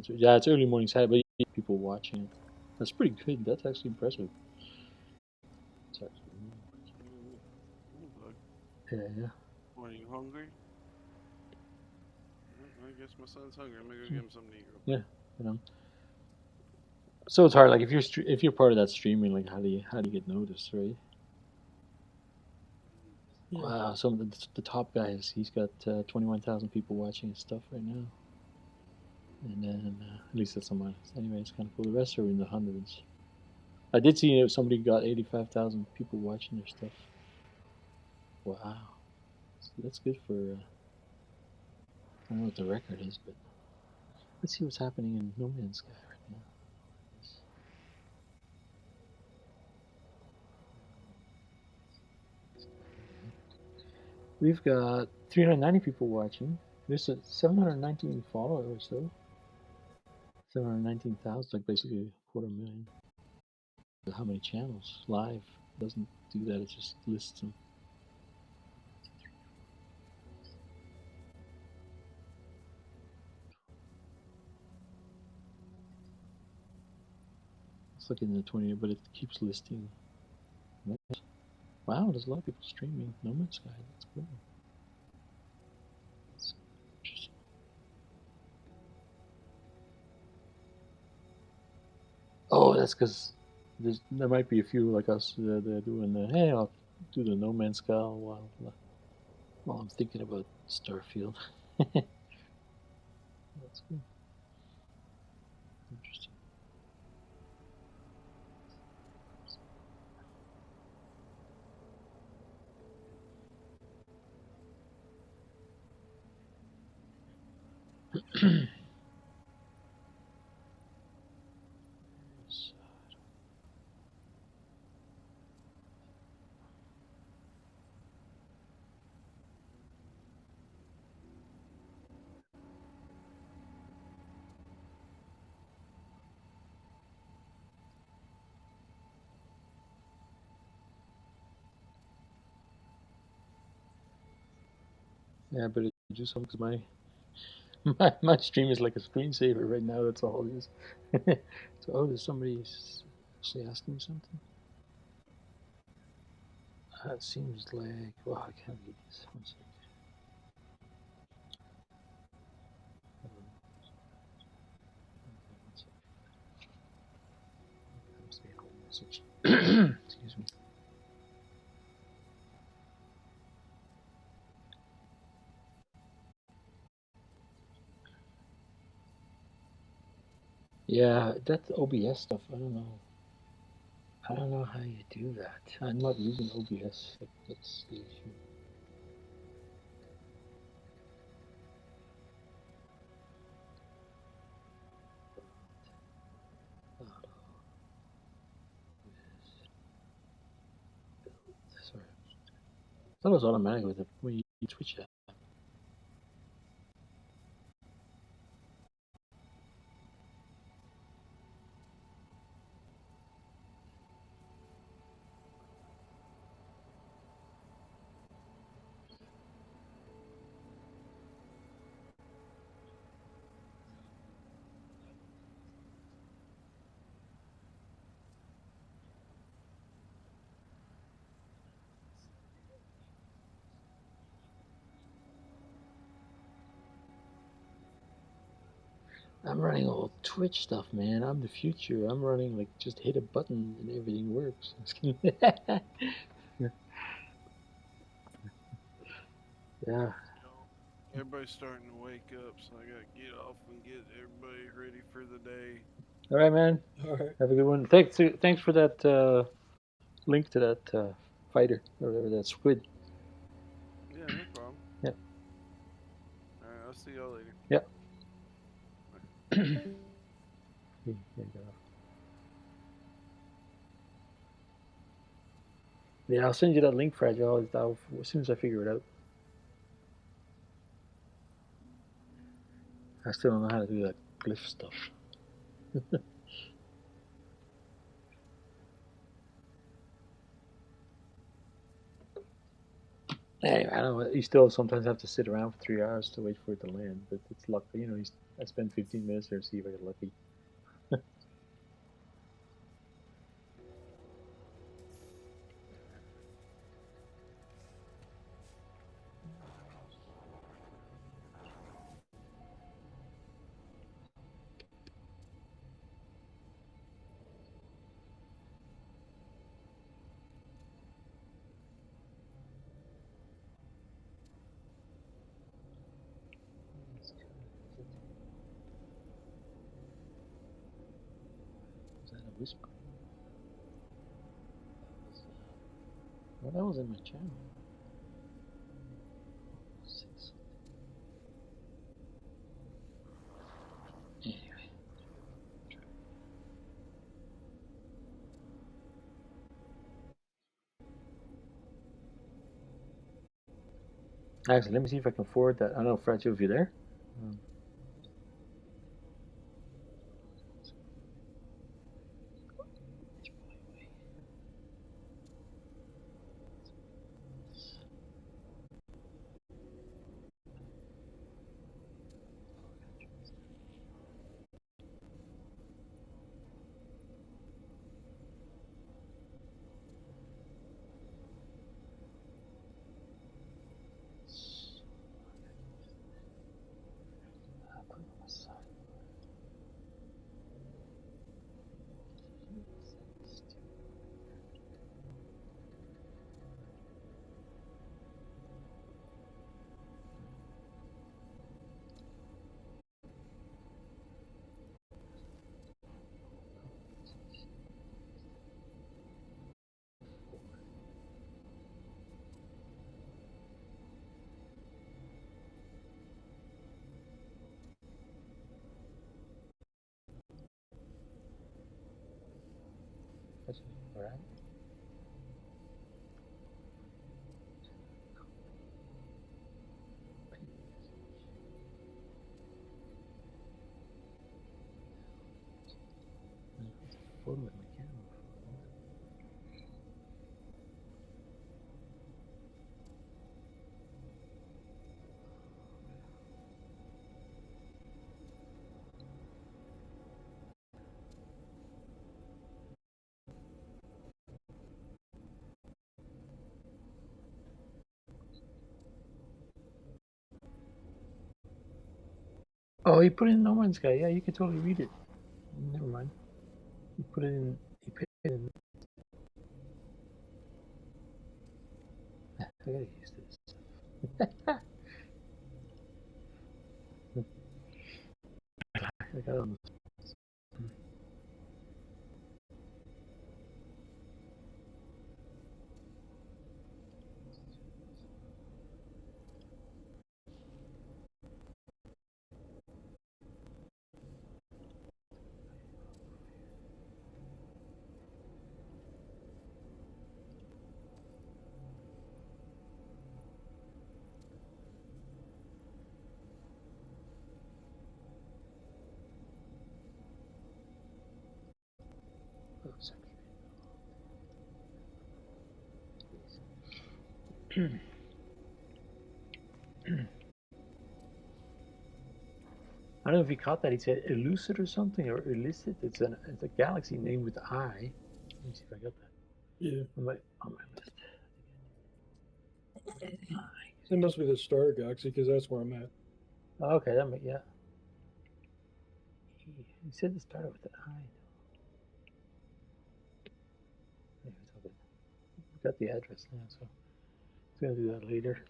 yeah, it's early morning Saturday, but people watching it. That's pretty good. That's actually impressive. It's actually Look, yeah. are you hungry? I guess my son's hungry. I'm gonna go Hmm. get him something to eat real Yeah, quick. you know. So it's hard. Like if you're part of that streaming, like how do you get noticed, right? Yeah. Wow, some of the top guys, he's got 21,000 people watching his stuff right now. And then, at least that's on mine. Anyway, it's kind of cool. The rest are in the hundreds. I did see somebody got 85,000 people watching their stuff. Wow. So that's good for, I don't know what the record is, but let's see what's happening in No Man's Sky right now. We've got 390 people watching. There's 719 followers, though. 719,000, like basically a quarter million. How many channels live doesn't do that, it just lists them. Let's look in the 20, but it keeps listing. Wow, there's a lot of people streaming No Man's Sky. That's cool. That's interesting. Oh, that's because there might be a few like us that are doing the hey, I'll do the No Man's Sky while I'm thinking about Starfield. That's cool. Interesting. Yeah, but it just because my stream is like a screensaver right now. That's all it is. So, there's somebody actually asking me something. It seems like I can't read this. One second. That must be a whole message. Excuse me. Yeah, that OBS stuff. I don't know. I don't know how you do that. I'm not using OBS. That's the issue. Sorry. It's almost automatic with it when you switch that. I'm running all Twitch stuff, man. I'm the future. I'm running like just hit a button and everything works. Yeah. Everybody's starting to wake up, so I gotta get off and get everybody ready for the day. All right, man. All right. Have a good one. Thanks for that link to that fighter or whatever, that squid. Yeah, no problem. Yeah. Alright, I'll see y'all later. Yeah. Here you go. Yeah, I'll send you that link, Fragile, as soon as I figure it out. I still don't know how to do that glyph stuff. Anyway, I don't know. You still sometimes have to sit around for 3 hours to wait for it to land, but it's luck. You know, I spend 15 minutes there to see if I get lucky. Was that a whisper? Well, that was in my channel. Anyway. Actually, let me see if I can forward that. I don't know, Fragile, if you're there. That's all right. Photo with my camera. Oh, he put in No Man's Sky. Yeah, you can totally read it. Never mind. He put it in. He put it in. I gotta use this. I got it on I don't know if you caught that. He said elucid or something, or illicit. It's a galaxy name with I. Let me see if I got that. Yeah. On my list. It must be the Star Galaxy because that's where I'm at. Oh, okay, that yeah. He said it started with an I. Anyway, it's all good. We got the address now, so it's gonna do that later.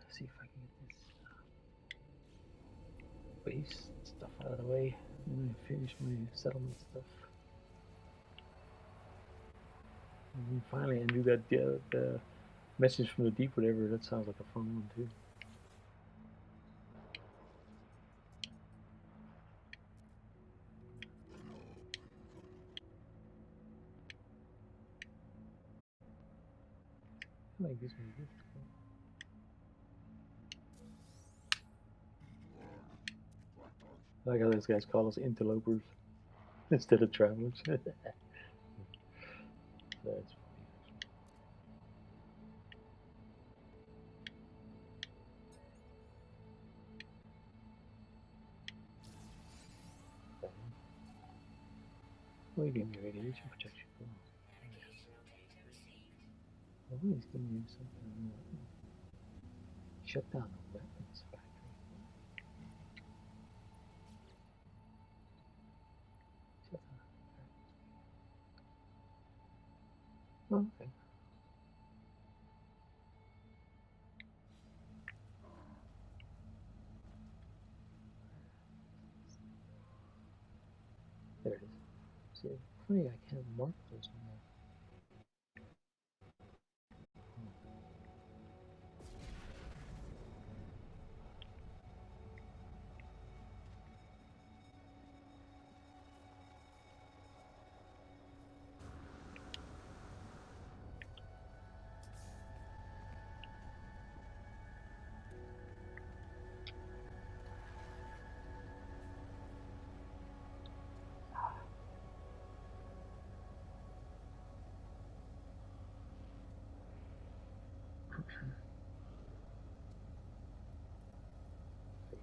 See if I can get this base stuff out of the way and then finish my settlement stuff. And then finally, and do that the message from the deep, whatever. That sounds like a fun one too. Like this one. I like how those guys call us interlopers instead of travelers. That's funny. Oh, you gave me radiation protection. Cool. Navigational data received. Oh, he's giving me something. Shut down the weapons factory. Shut down. Oh, okay. There it is. See, funny, I can't mark those anymore.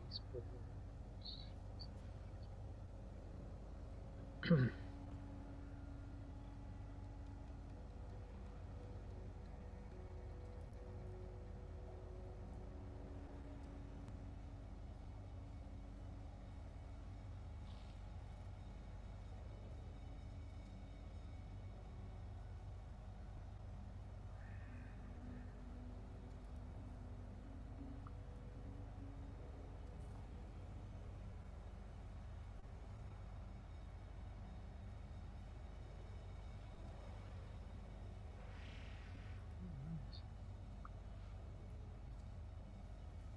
Facebook.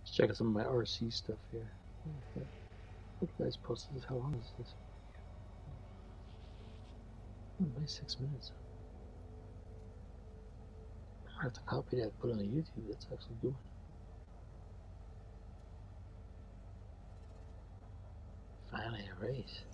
Let's check out some of my RC stuff here. Okay. What you guys posted this? How long is this? Oh, nice 6 minutes. I have to copy that and put it on YouTube. That's actually good. Finally a race.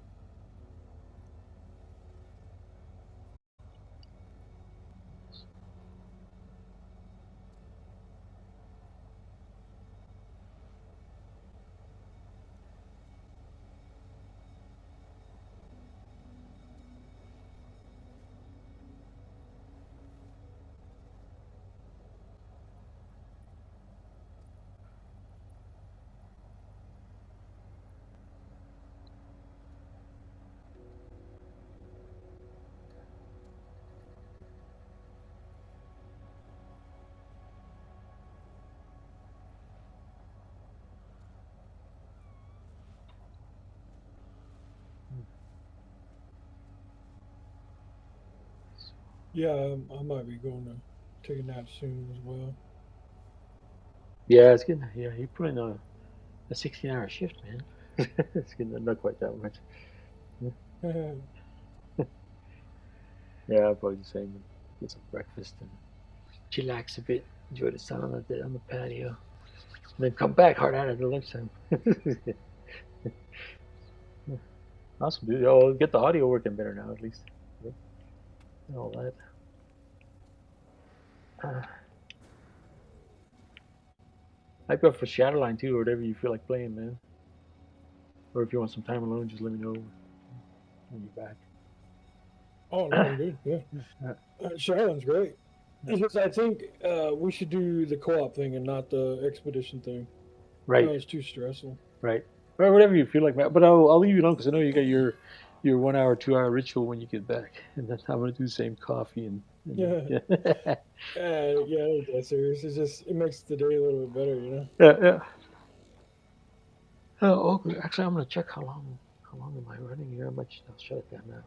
Yeah, I might be going to take a nap soon as well. Yeah, it's good. Yeah, you put in a 16-hour shift, man. It's good. Not quite that much. Yeah, I'll probably the same. Get some breakfast and chillax a bit. Enjoy the sun on the patio. And then come back hard at it at lunchtime. Awesome, dude. Oh, get the audio working better now, at least. Yeah. And all that. I'd go for Shadowline too, or whatever you feel like playing, man. Or if you want some time alone, just let me know when you're back. Oh no, I'm good. Yeah, Shadowland's great. It's just, I think we should do the co-op thing and not the expedition thing. Right, No, it's too stressful. right. Or whatever you feel like, man. But I'll leave you alone because I know you got your 1 hour, 2 hour ritual when you get back, and then I'm gonna do the same coffee and Yeah, yeah, yeah, it ain't that serious. It's just it makes the day a little bit better, you know. yeah, yeah. Oh, okay. Actually, I'm gonna check how long am I running here? I'll shut it down now.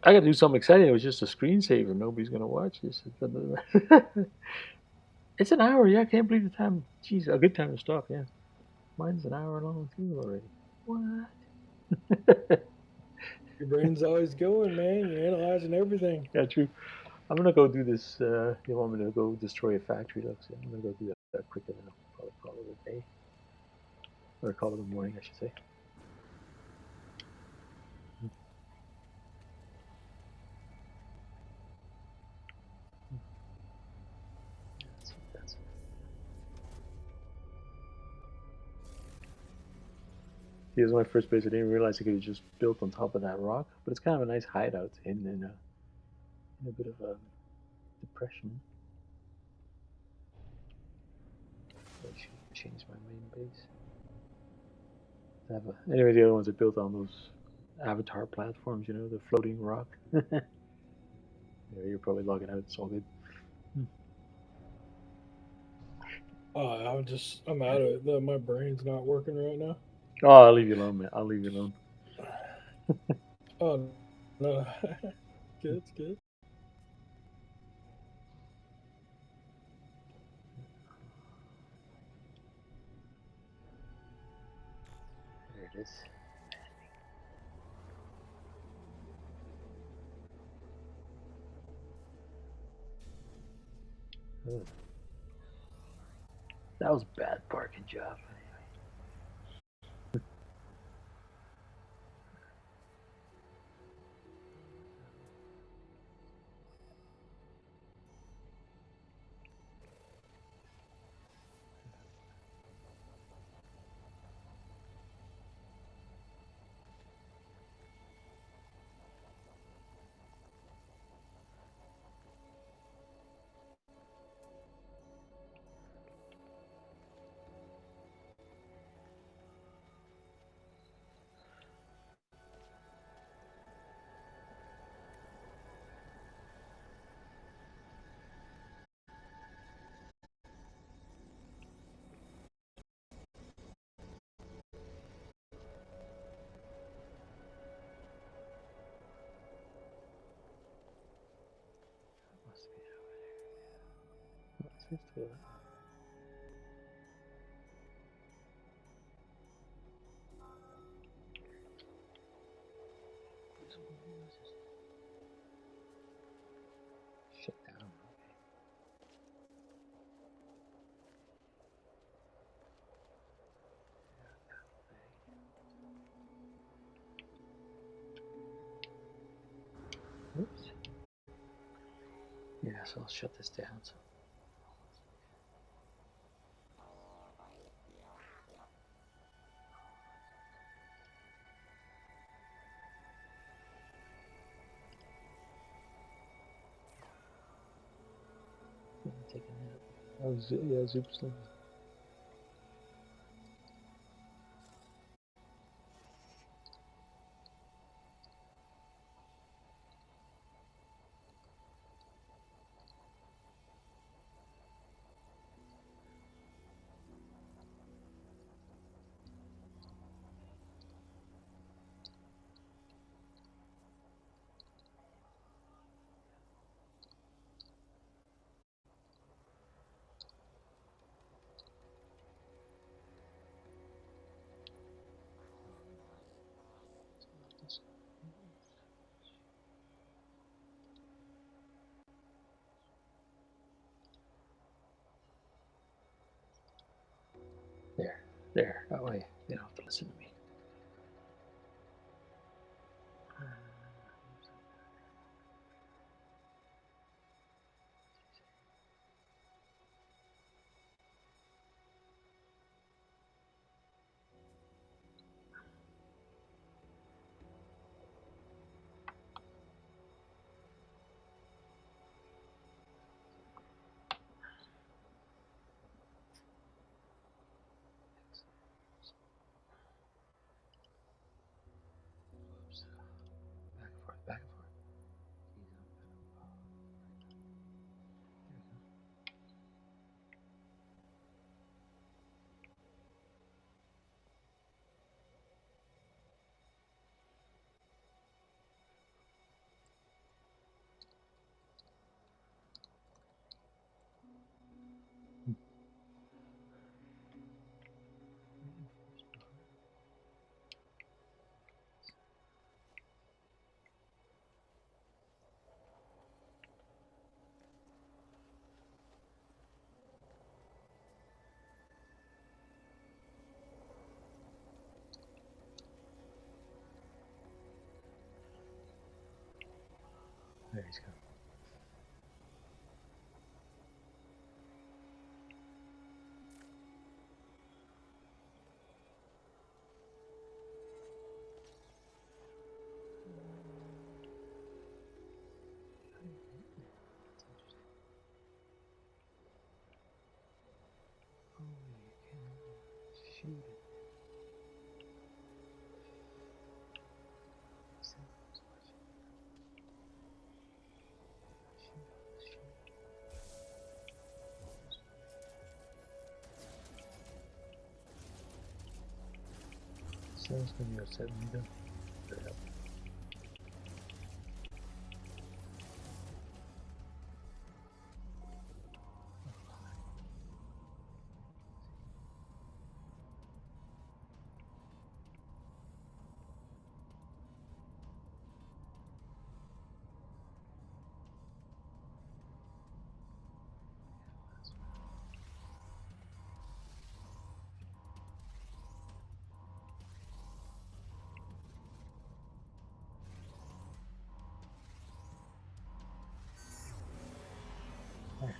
I got to do something exciting. It was just a screensaver. Nobody's gonna watch this. It's an hour. Yeah, I can't believe the time. Jeez, a good time to stop. Yeah, mine's an hour long too already. What? Your brain's always going, man. You're analyzing everything. Yeah, true. I'm gonna go do this. You want me to go destroy a factory? Look, so I'm gonna go do that quick, and then I'll probably call it a day, or call it a morning, I should say. Let's see if that's. See, this is my first base. I didn't realize it was just built on top of that rock, but it's kind of a nice hideout in a bit of a depression. I should change my main base. Anyway, the other ones are built on those avatar platforms, the floating rock. Yeah, you're probably logging out. It's all good. I'm out of it. My brain's not working right now. Oh, I'll leave you alone, man. I'll leave you alone. Oh no, good, it's good. There it is. Oh, that was a bad parking job. Must be over there. What's this for? Shut down. Okay. Oops. Yeah, so I'll shut this down. So. Taking that. Oh, yeah, Zoop's leaving. There. That way they don't have to listen to me. There he's coming. Oh, you can shoot it. Sam's gonna be upset with me though. Straight up. There.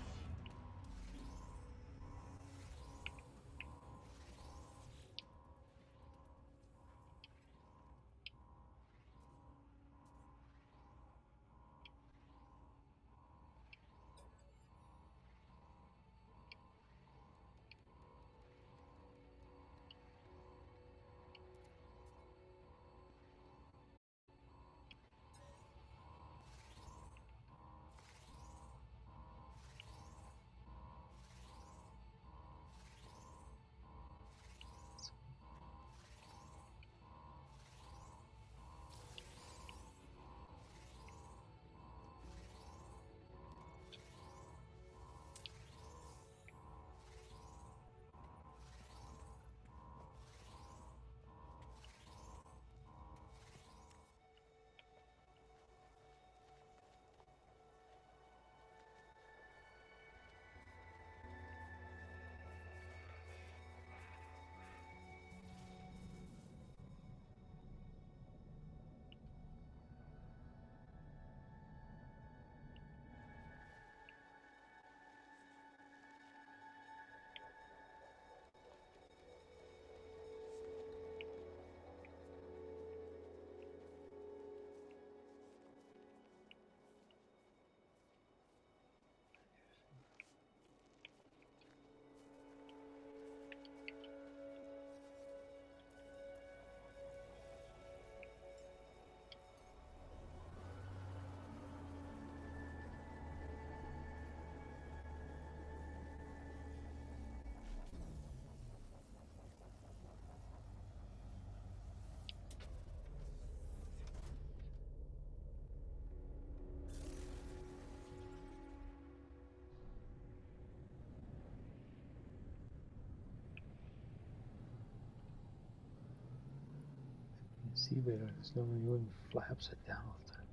You see better. There's no way you wouldn't fly upside down all the time.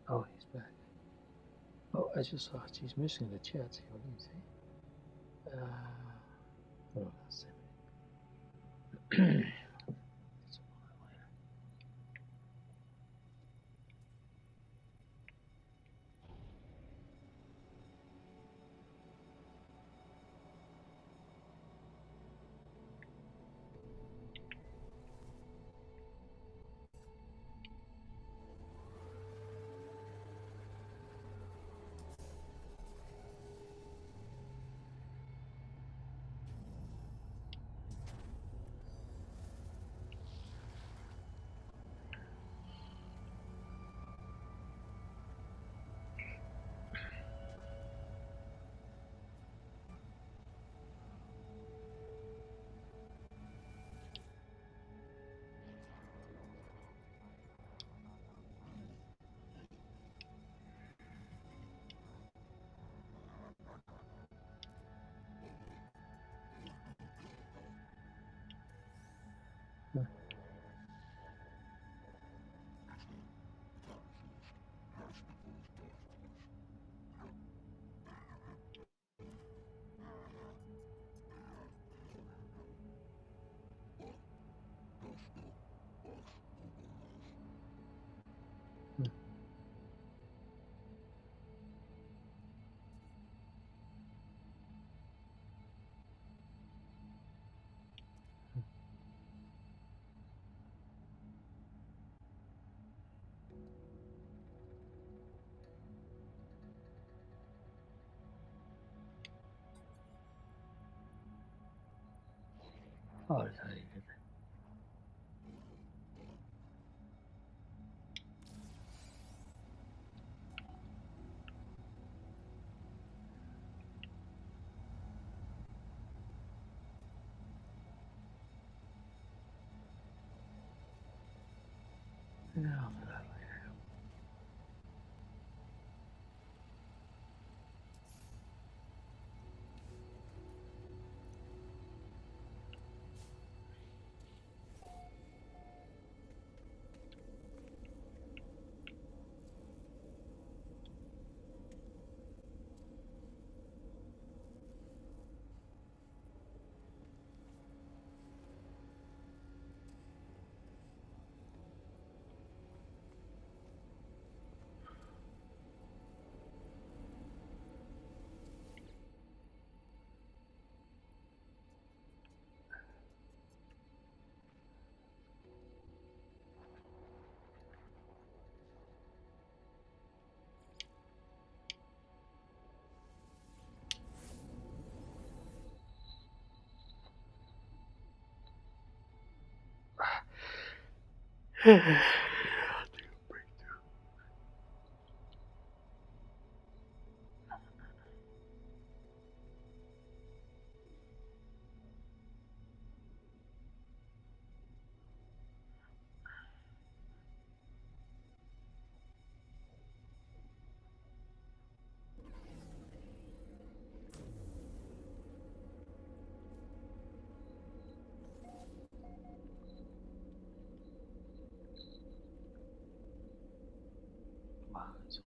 Oh, he's back. Oh, I just saw she's missing the chat. What do you say? Oh, that's it. Oh, that's how you did it. Yeah, I'll do that later. I'll take a break too. Wow, that's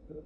good.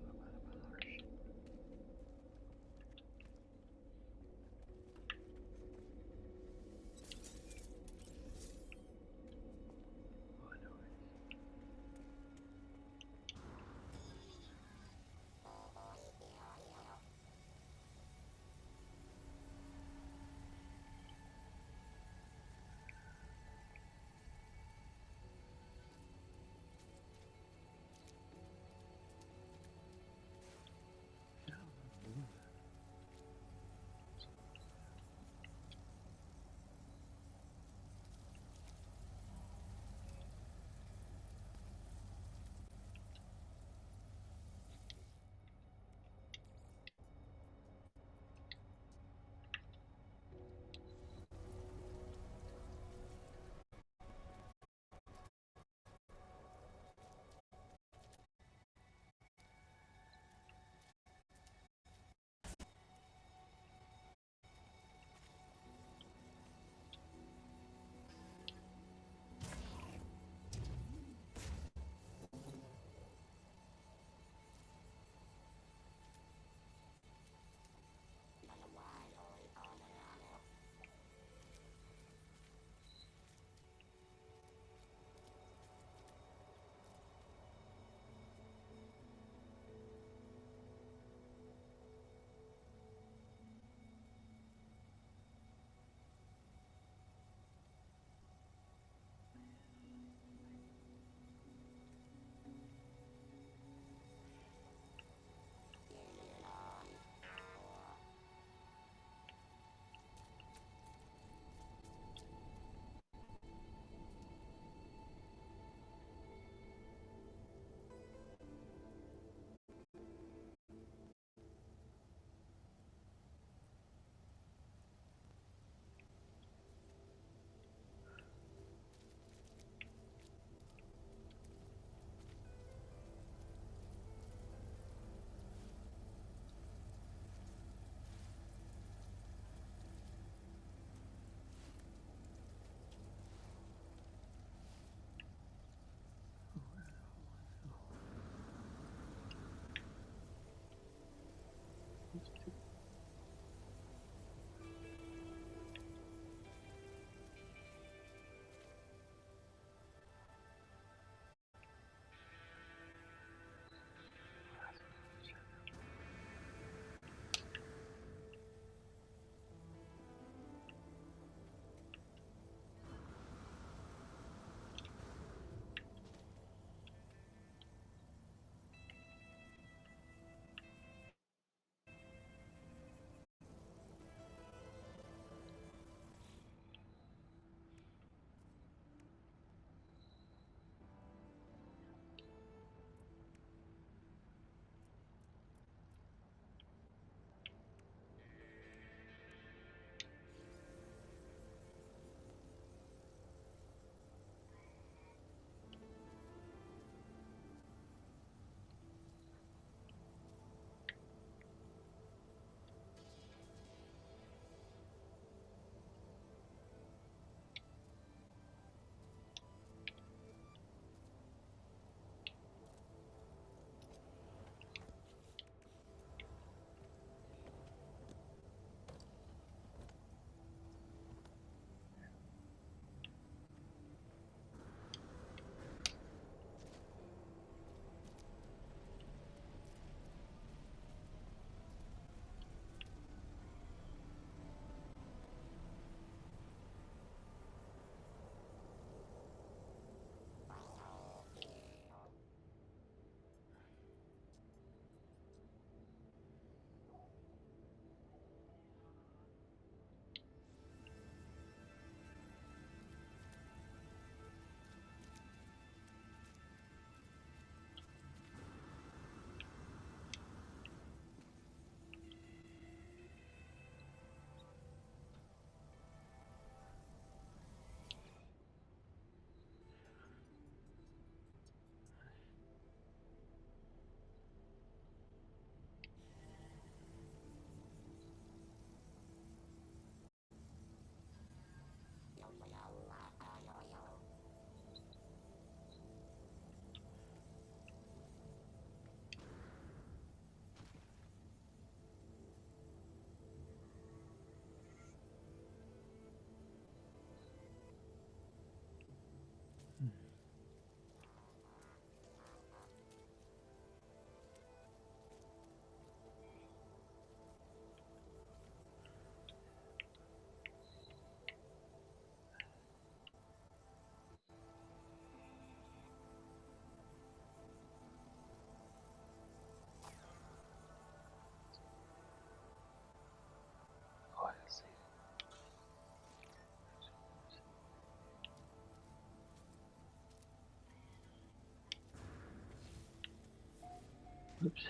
Oops.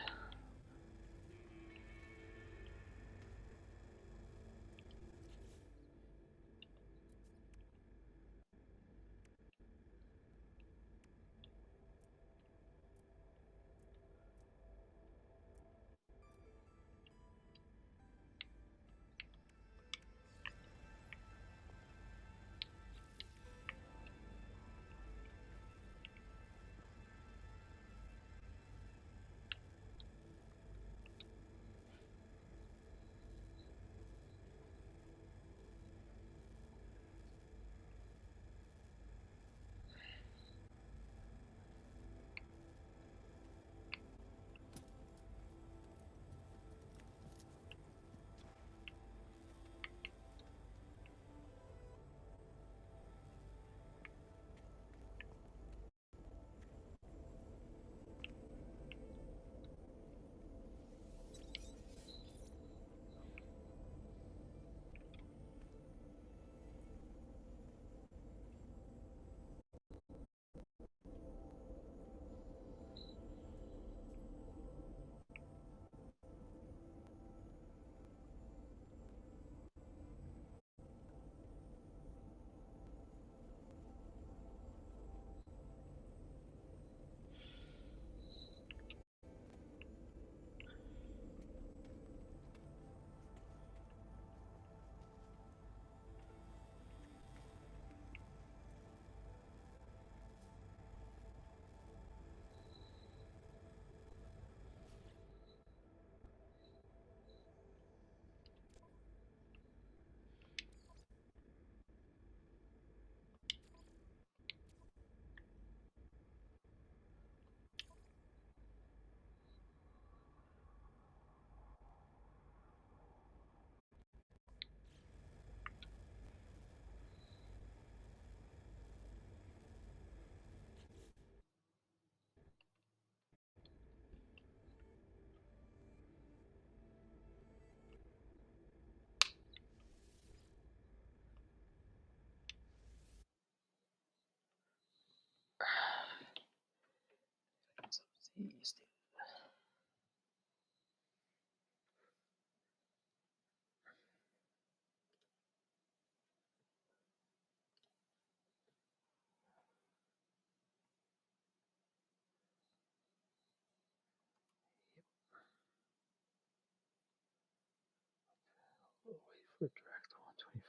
Wait for direct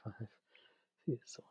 125. See, it's so